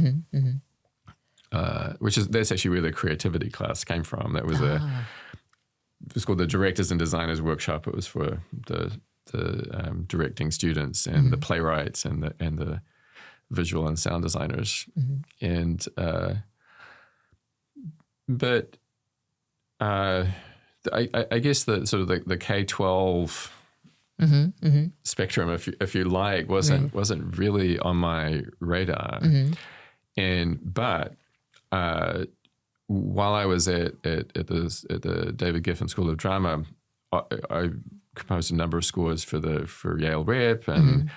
that's actually where the creativity class came from. That was it was called the Directors and Designers Workshop. It was for the directing students and the playwrights and the visual and sound designers, and but. I guess the sort of the K-12 spectrum, if you like, wasn't really on my radar. But while I was at the David Geffen School of Drama, I composed a number of scores for Yale Rep and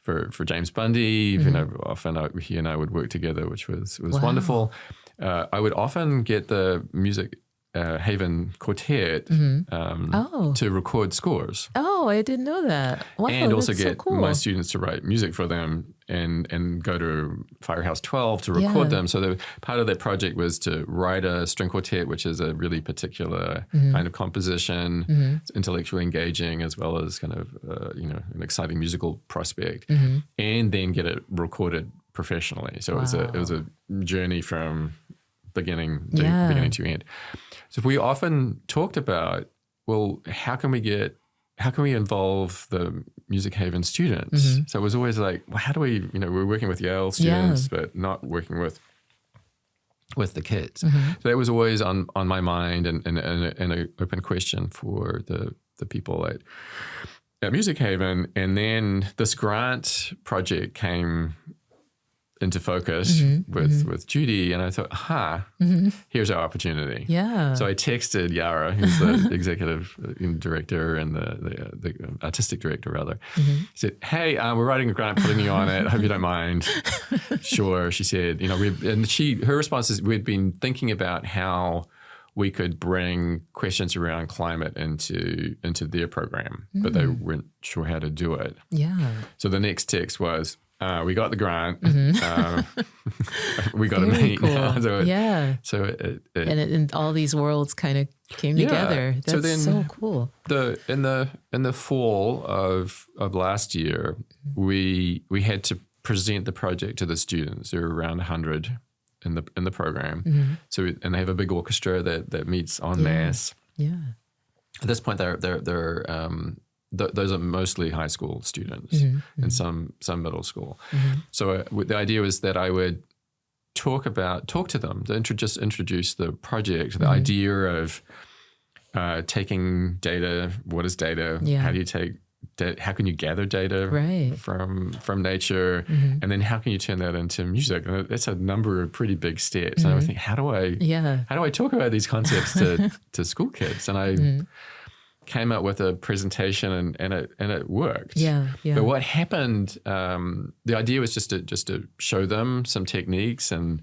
for James Bundy. Often he and I would work together, which was wonderful. I would often get the music. Haven Quartet to record scores. Oh, I didn't know that. Wow, and also that's get so cool. my students to write music for them and go to Firehouse 12 to record them. So part of that project was to write a string quartet, which is a really particular kind of composition. It's intellectually engaging as well as kind of an exciting musical prospect, and then get it recorded professionally. So it was a journey from beginning to end. So we often talked about, well, how can we involve the Music Haven students? So it was always like, well, how do we, we're working with Yale students, but not working with the kids. So that was always on my mind and an open question for the people at Music Haven. And then this grant project came into focus with Judy, and I thought, here's our opportunity. Yeah. So I texted Yara, who's the executive director and the artistic director, rather. He said, hey, we're writing a grant, putting you on it. I hope you don't mind. Sure, she said. Her response is, we'd been thinking about how we could bring questions around climate into their program, but they weren't sure how to do it. Yeah. So the next text was, we got the grant. We got to meet. Cool. So and all these worlds kind of came together. That's so cool. In the fall of last year, we had to present the project to the students. There were around 100 in the program. So and they have a big orchestra that meets en masse. Yeah. At this point, those are mostly high school students and some middle school. So the idea was that I would talk to them, to introduce the project, the idea of taking data. What is data? Yeah. How do you take how can you gather data from nature, and then how can you turn that into music? And that's a number of pretty big steps. And I would think, how do I talk about these concepts to school kids? And I came up with a presentation, and it worked. Yeah. But what happened? The idea was just to show them some techniques and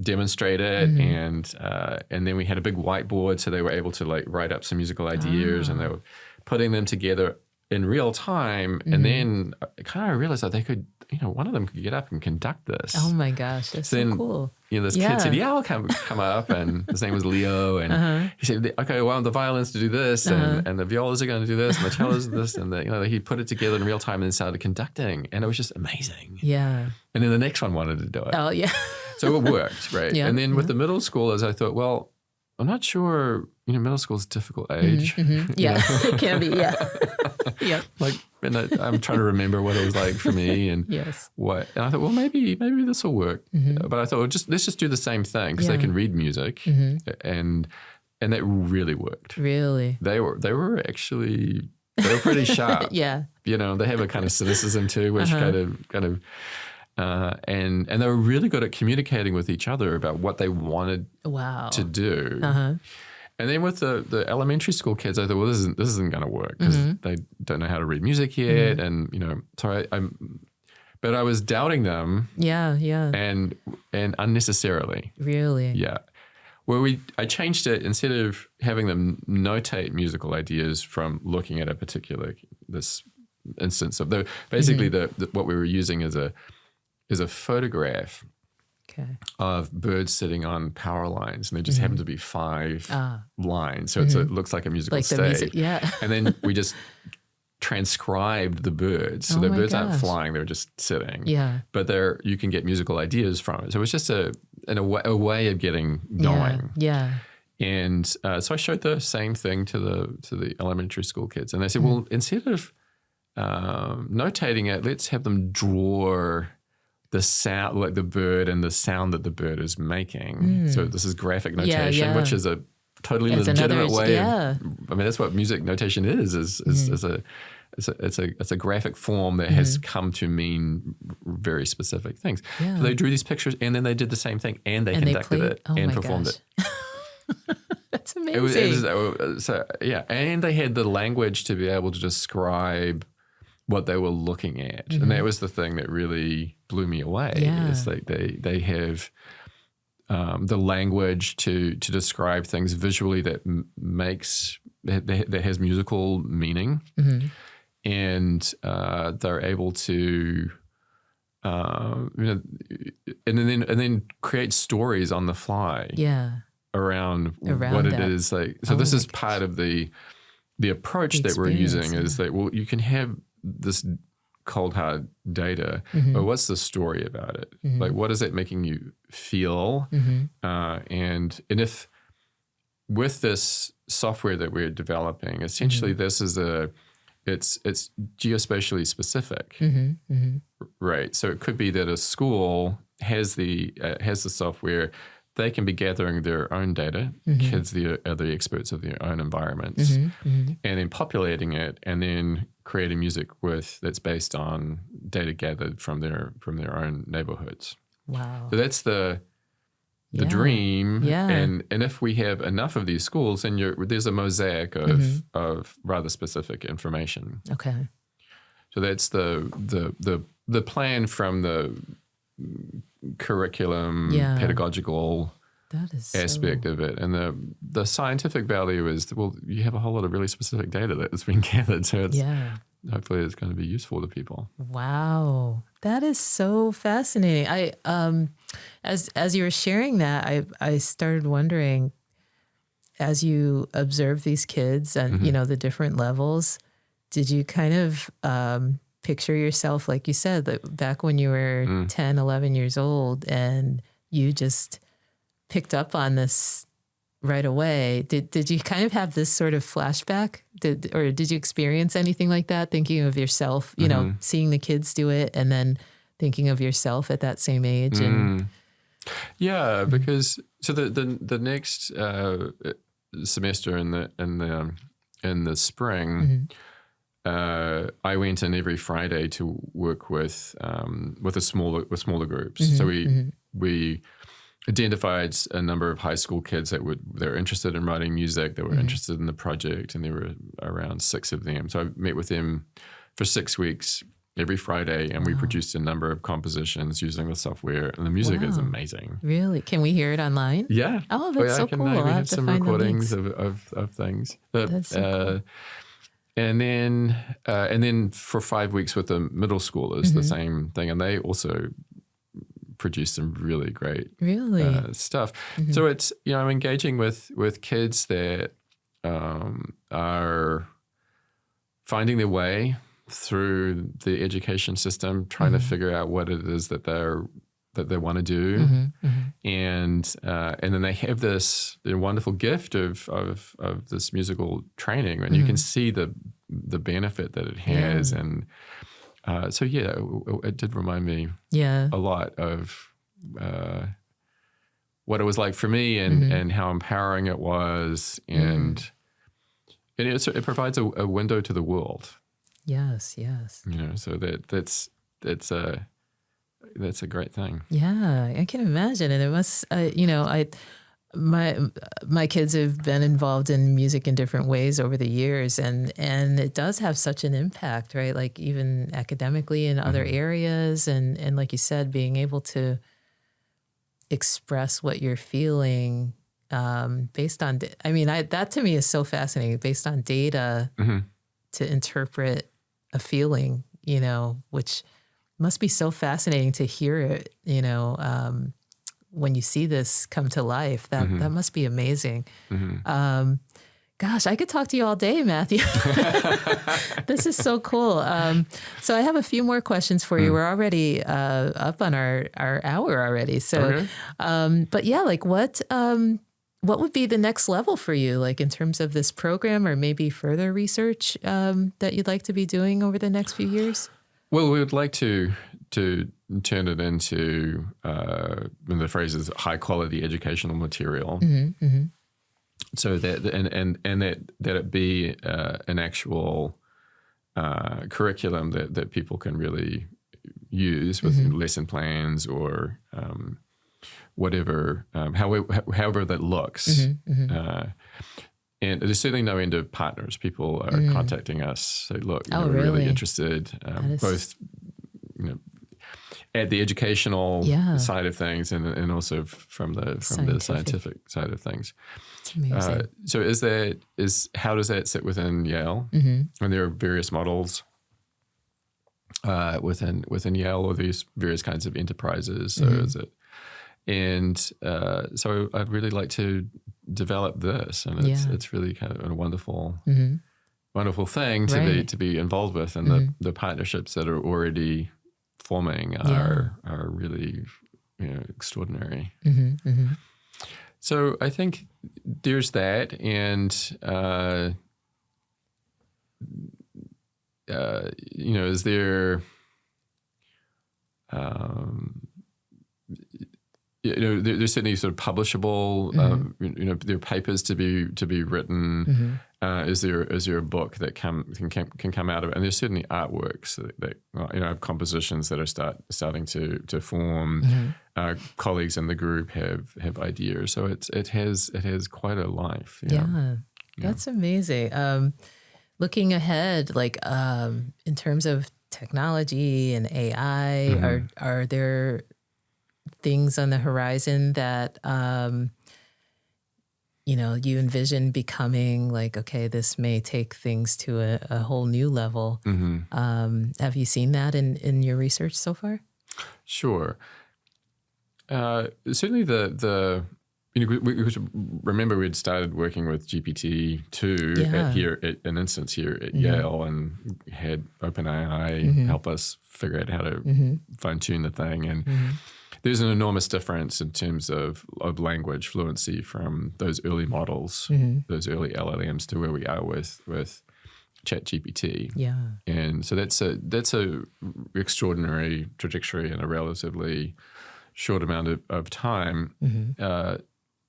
demonstrate it, and then we had a big whiteboard, so they were able to like write up some musical ideas, and they were putting them together in real time. And then I kind of realized that they could, one of them could get up and conduct this. Oh my gosh, that's so cool. This kid said, I'll come up, and his name was Leo, and he said, okay, well, the violins to do this, and the violas are going to do this, and the cellos do this, and he put it together in real time and then started conducting, and it was just amazing. Yeah. And then the next one wanted to do it. Oh, yeah. So it worked, right? Yeah, and then with the middle schoolers, I thought, well, I'm not sure, middle school is a difficult age. Yeah, it can be, yeah. Yep. And I'm trying to remember what it was like for me, and and I thought, well, maybe this will work. But I thought, let's just do the same thing, because they can read music, and that really worked. Really, they were pretty sharp. Yeah, they have a kind of cynicism too, which kind of. And they were really good at communicating with each other about what they wanted to do. And then with the elementary school kids, I thought, well, this isn't going to work, because they don't know how to read music yet, and so but I was doubting them. Yeah, and unnecessarily. Really. Yeah. Where I changed it, instead of having them notate musical ideas from looking at a particular this instance of basically what we were using is a photograph of birds sitting on power lines, and there just happen to be 5 lines. So it looks like a musical stage. And then we just transcribed the birds. So the birds aren't flying, they're just sitting. Yeah. But you can get musical ideas from it. So it was just a way of getting going. Yeah. And so I showed the same thing to the elementary school kids. And they said, well, instead of notating it, let's have them draw the sound, like the bird and the sound that the bird is making. So this is graphic notation, which is a totally legitimate way. I mean, that's what music notation is it's a graphic form that has come to mean very specific things. So they drew these pictures, and then they did the same thing, and they conducted it and performed it. That's amazing. And they had the language to be able to describe what they were looking at. And that was the thing that really blew me away. It's like they have the language to describe things visually that that has musical meaning. And they're able to and then create stories on the fly around what it is like. So this is part of the approach that we're using, is that, well, you can have this cold hard data, but what's the story about it? Like, what is it making you feel? And if with this software that we're developing, essentially this is it's geospatially specific, right? So it could be that a school has the software. They can be gathering their own data. Kids are the experts of their own environments, and then populating it, and then creating music that's based on data gathered from their own neighborhoods. Wow! So that's the dream. Yeah. And if we have enough of these schools, then there's a mosaic of rather specific information. Okay. So that's the plan from the curriculum, pedagogical aspect of it. And the scientific value is, well, you have a whole lot of really specific data that's been gathered. So hopefully it's going to be useful to people. Wow. That is so fascinating. As you were sharing that, I started wondering, as you observe these kids and, the different levels, did you kind of picture yourself, like you said, that back when you were 10, 11 years old, and you just picked up on this right away? Did you kind of have this sort of flashback? Did you experience anything like that, thinking of yourself, seeing the kids do it, and then thinking of yourself at that same age? And Yeah, because so the next semester in the spring, I went in every Friday to work with smaller groups. So we identified a number of high school kids that were interested in writing music, that were interested in the project, and there were around 6 of them. So I met with them for 6 weeks every Friday, and we produced a number of compositions using the software, and the music is amazing. Really? Can we hear it online? Yeah. Oh, that's so cool. We I'll have some recordings of things. That's so cool. And then for 5 weeks with the middle schoolers, the same thing, and they also produce some really great stuff. So it's, I'm engaging with kids that are finding their way through the education system, trying to figure out what it is that they want to do, and then they have this wonderful gift of this musical training, and you can see the benefit that it has, and so it did remind me a lot of what it was like for me, and how empowering it was, and it provides a window to the world. Yes. So that's a great thing. Yeah, I can imagine. And it must, my kids have been involved in music in different ways over the years, and it does have such an impact, right? Like even academically in other areas, and like you said, being able to express what you're feeling based on, that to me is so fascinating, based on data to interpret a feeling, which must be so fascinating to hear it, when you see this come to life. That must be amazing. Gosh, I could talk to you all day, Matthew. This is so cool. So I have a few more questions for you. We're already up on our hour already. So, but yeah, like what would be the next level for you, like in terms of this program, or maybe further research that you'd like to be doing over the next few years? Well, we would like to turn it into, the phrase is high quality educational material. So that that it be an actual curriculum that people can really use with lesson plans or whatever, however that looks. And there's certainly no end of partners. People are contacting us, say, look, we're really interested, both at the educational side of things and also from the scientific side of things. It's amazing. So how does that sit within Yale? And there are various models within Yale, or these various kinds of enterprises. So is it? And so I'd really like to develop this, and it's really kind of a wonderful thing to be involved with, and the partnerships that are already forming are really extraordinary. So I think there's that, and is there there's certainly sort of publishable, there are papers to be written. Is there a book that can come out of it? And there's certainly artworks that have compositions that are starting to form. Colleagues in the group have ideas, so it has quite a life. That's amazing. Looking ahead, like in terms of technology and AI, are there things on the horizon that you envision becoming like, okay, this may take things to a whole new level? Have you seen that in your research so far? Sure. Certainly we remember we had started working with GPT-2 at an instance here at Yale, and had OpenAI help us figure out how to fine tune the thing. And there's an enormous difference in terms of language fluency from those early models, those early LLMs, to where we are with ChatGPT. And so that's a extraordinary trajectory in a relatively short amount of time.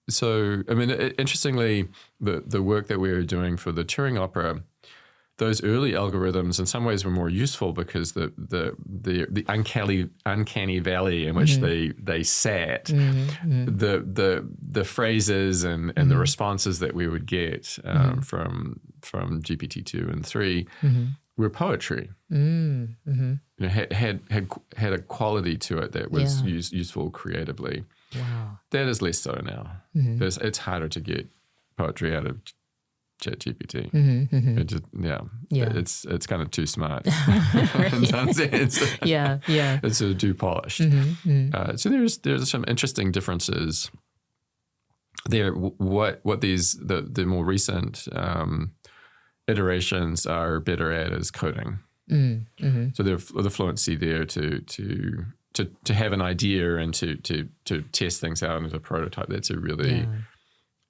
So, I mean, interestingly, the work that we were doing for the Turing opera, those early algorithms in some ways were more useful because the uncanny valley in which they sat, the phrases and the responses that we would get from GPT-2 and 3 were poetry. You know, had a quality to it that was useful creatively. Wow. That is less so now. It's harder to get poetry out of ChatGPT. It just, it's kind of too smart. In some sense. It's sort of too polished. So there's some interesting differences there. What these the more recent iterations are better at is coding. So the fluency there to have an idea and to test things out as a prototype. That's a really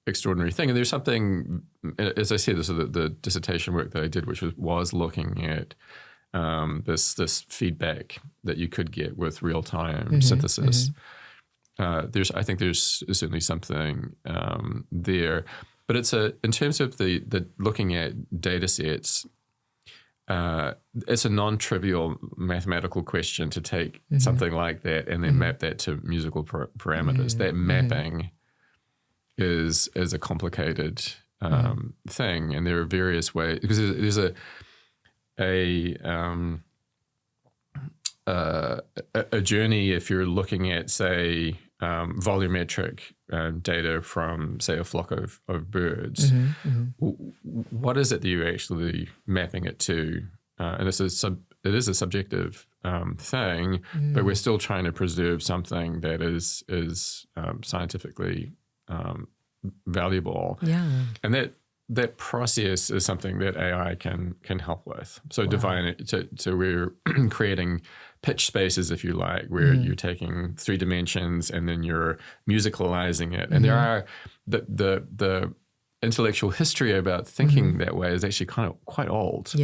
extraordinary thing. And there's something, as I said, this is the dissertation work that I did, which was looking at this feedback that you could get with real-time synthesis. I think there's certainly something there, but it's in terms of the looking at data sets. It's a non-trivial mathematical question to take something like that and then map that to musical parameters. That mapping is a complicated thing, and there are various ways, because there's a journey if you're looking at, say, volumetric data from, say, a flock of birds. What is it that you're actually mapping it to? And it is a subjective thing, but we're still trying to preserve something that is scientifically valuable. And that process is something that AI can help with. So define it. So we're creating pitch spaces, if you like, where you're taking 3 dimensions and then you're musicalizing it. And there are the intellectual history about thinking that way is actually quite old.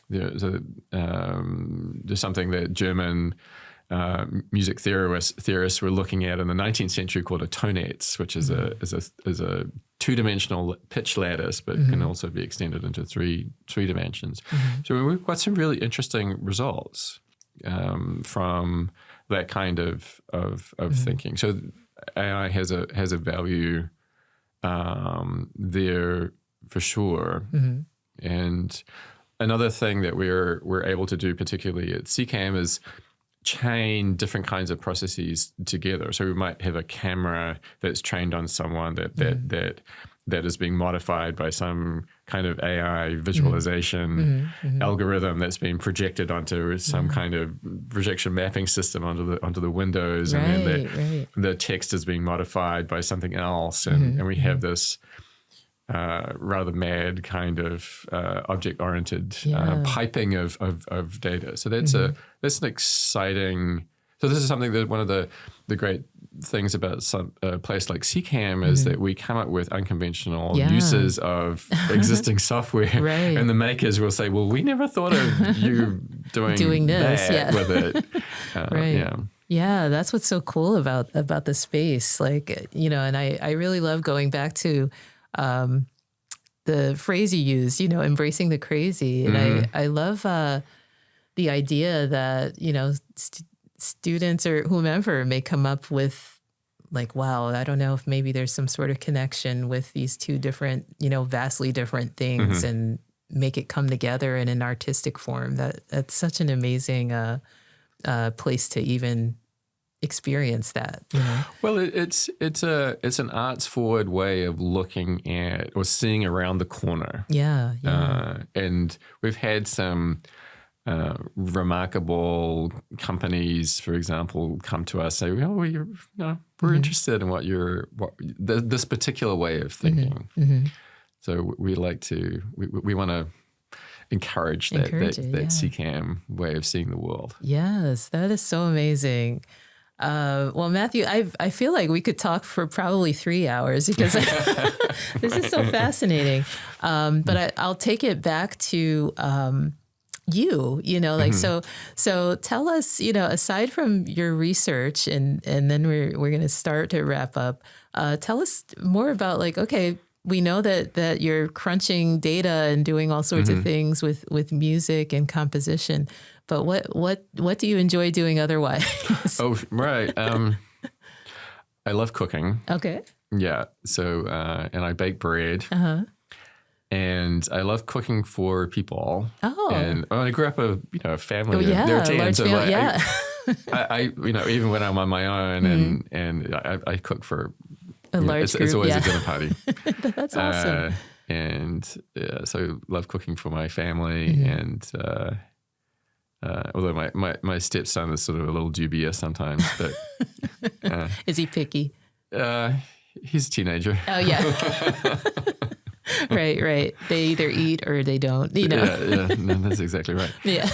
There's something that German music theorists were looking at in the 19th century called a tonetz, which is a 2-dimensional pitch lattice, but can also be extended into three dimensions. So we've got some really interesting results from that kind of thinking. So AI has a value there for sure. And another thing that we're able to do, particularly at CCAM, is chain different kinds of processes together. So we might have a camera that's trained on someone that is being modified by some kind of AI visualization algorithm that's being projected onto some kind of projection mapping system onto the windows, and then the text is being modified by something else, and we have this rather mad kind of object-oriented piping of data. So that's an exciting. So this is something that one of the great things about a place like CCAM is that we come up with unconventional uses of existing software, and the makers will say, "Well, we never thought of you doing this with it." Yeah, that's what's so cool about the space. Like, and I really love going back to the phrase you used, embracing the crazy. And I love the idea that, students or whomever may come up with, like, wow, I don't know if maybe there's some sort of connection with these two different, vastly different things, and make it come together in an artistic form. That's such an amazing place to even experience that. Well, it's an arts forward way of looking at or seeing around the corner. And we've had some remarkable companies, for example, come to us say, "Well, we're interested in this particular way of thinking." So we want to encourage that CCAM way of seeing the world. Yes, that is so amazing. Well, Matthew, I feel like we could talk for probably 3 hours because this is so fascinating. But I'll take it back to like, so tell us, aside from your research and then we're going to start to wrap up, tell us more about like, okay, we know that you're crunching data and doing all sorts of things with music and composition, but what do you enjoy doing otherwise? Oh, right. I love cooking. Okay. Yeah. So, and I bake bread. And I love cooking for people. Oh. And I grew up a family. Oh, yeah, there were 10, so family, yeah. I even when I'm on my own and I cook for a large group. It's always a dinner party. That's awesome. So love cooking for my family. And although my stepson is sort of a little dubious sometimes, but is he picky? He's a teenager. Oh yeah. Right. They either eat or they don't, Yeah, no, that's exactly right. Yeah.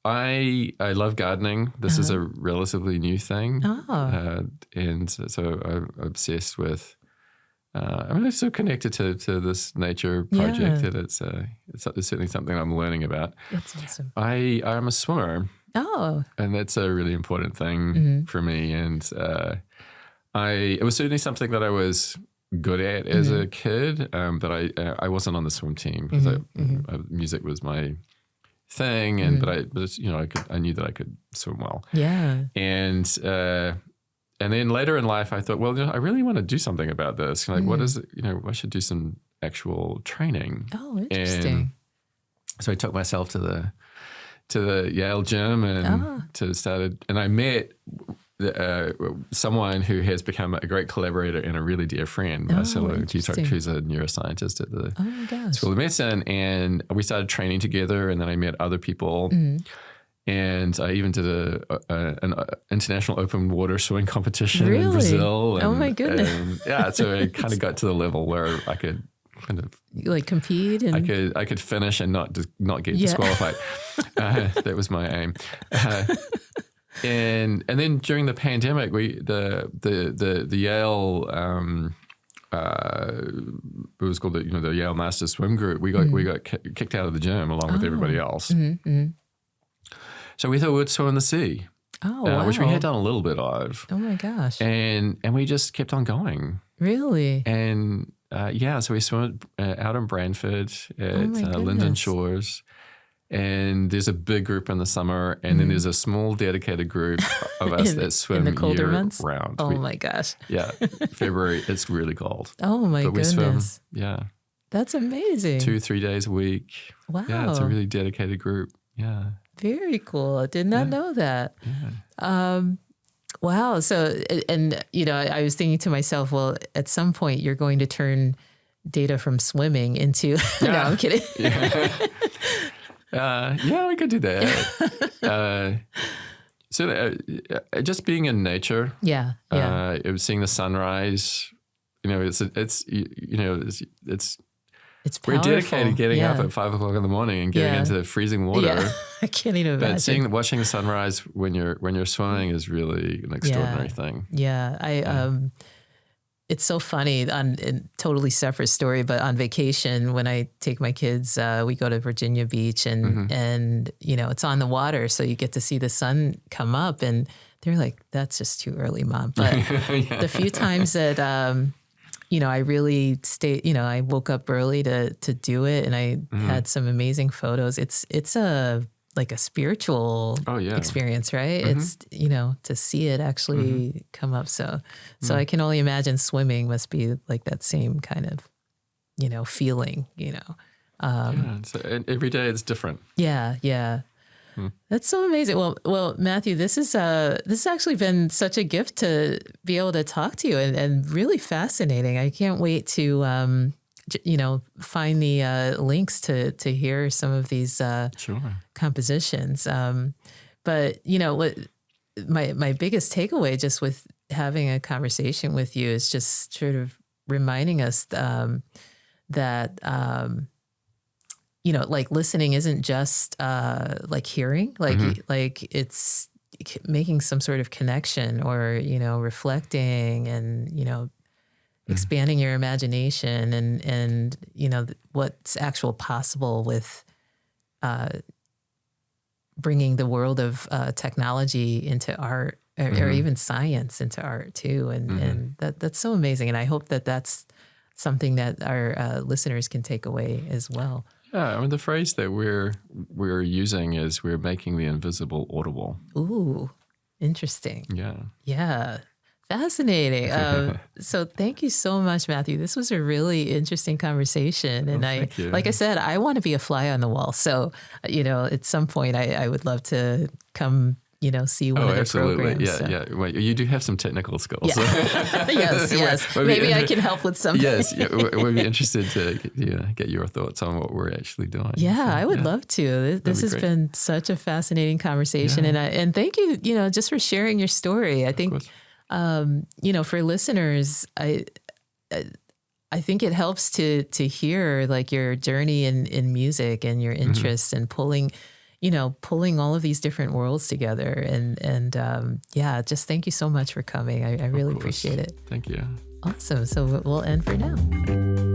I love gardening. This is a relatively new thing. Oh. And so I'm obsessed with, I'm so connected to this nature project that it's certainly something I'm learning about. That's awesome. I'm a swimmer. Oh. And that's a really important thing for me. And it was certainly something that I was good at as a kid, but I wasn't on the swim team because music was my thing, and but I knew that I could swim well. Yeah. And then later in life, I thought, well, I really want to do something about this. Like, what is it? I should do some actual training. Oh, interesting. And so I took myself to the Yale gym and and I met someone who has become a great collaborator and a really dear friend, Marcelo Guitar, who's a neuroscientist at the School of Medicine. And we started training together, and then I met other people. And I even did an international open water swimming competition in Brazil. And, oh my goodness. And, so I kind of got to the level where I could kind of like compete, and I could finish and not get disqualified. That was my aim. And then during the pandemic, the Yale it was called the Yale Master Swim Group. We got kicked out of the gym along with everybody else. So we thought we'd swim in the sea, which we had done a little bit of. Oh my gosh! And we just kept on going. Really? And so we swam out in Brantford at Linden Shores. And there's a big group in the summer, and then there's a small dedicated group of us that swim in the colder months? Round. Oh my gosh! Yeah, February it's really cold. Oh my goodness! We swim, that's amazing. 2-3 days a week. Wow! Yeah, it's a really dedicated group. Yeah, very cool. I did not know that. Yeah. Wow. So, and I was thinking to myself, well, at some point you're going to turn data from swimming into. No, I'm kidding. We could do that. Just being in nature. Yeah. It was seeing the sunrise. It's we're powerful. dedicated getting up at 5 o'clock in the morning and getting into the freezing water. Yeah. I can't even imagine. But watching the sunrise when you're swimming is really an extraordinary thing. Yeah. It's so funny, totally separate story, but on vacation, when I take my kids, we go to Virginia Beach and it's on the water. So you get to see the sun come up, and they're like, that's just too early, Mom. But the few times that, I really stayed, I woke up early to do it, and I had some amazing photos. It's a spiritual experience, right? It's, to see it actually come up. So I can only imagine swimming must be like that same kind of, feeling, so every day it's different. Yeah. That's so amazing. Well, Matthew, this has actually been such a gift to be able to talk to you and really fascinating. I can't wait to, find the links to hear some of these compositions. But what my biggest takeaway just with having a conversation with you is just sort of reminding us that like listening isn't just like hearing, like it's making some sort of connection or reflecting and expanding your imagination and what's actual possible with bringing the world of technology into art or even science into art too. And that's so amazing. And I hope that that's something that our listeners can take away as well. Yeah, I mean, the phrase that we're using is we're making the invisible audible. Ooh, interesting. Yeah. Fascinating. So thank you so much, Matthew. This was a really interesting conversation. And like I said, I want to be a fly on the wall. So, at some point I would love to come, see one of the programs. Yeah, yeah. Well, you do have some technical skills. Yeah. yes. Maybe I can help with something. Yes, we'd be interested to get your thoughts on what we're actually doing. Yeah, I would love to. This has been such a fascinating conversation. Yeah. And thank you, just for sharing your story. I think for listeners, I think it helps to hear like your journey in music and your interests and pulling all of these different worlds together. And just thank you so much for coming. I really appreciate it. Thank you. Awesome. So we'll end for now.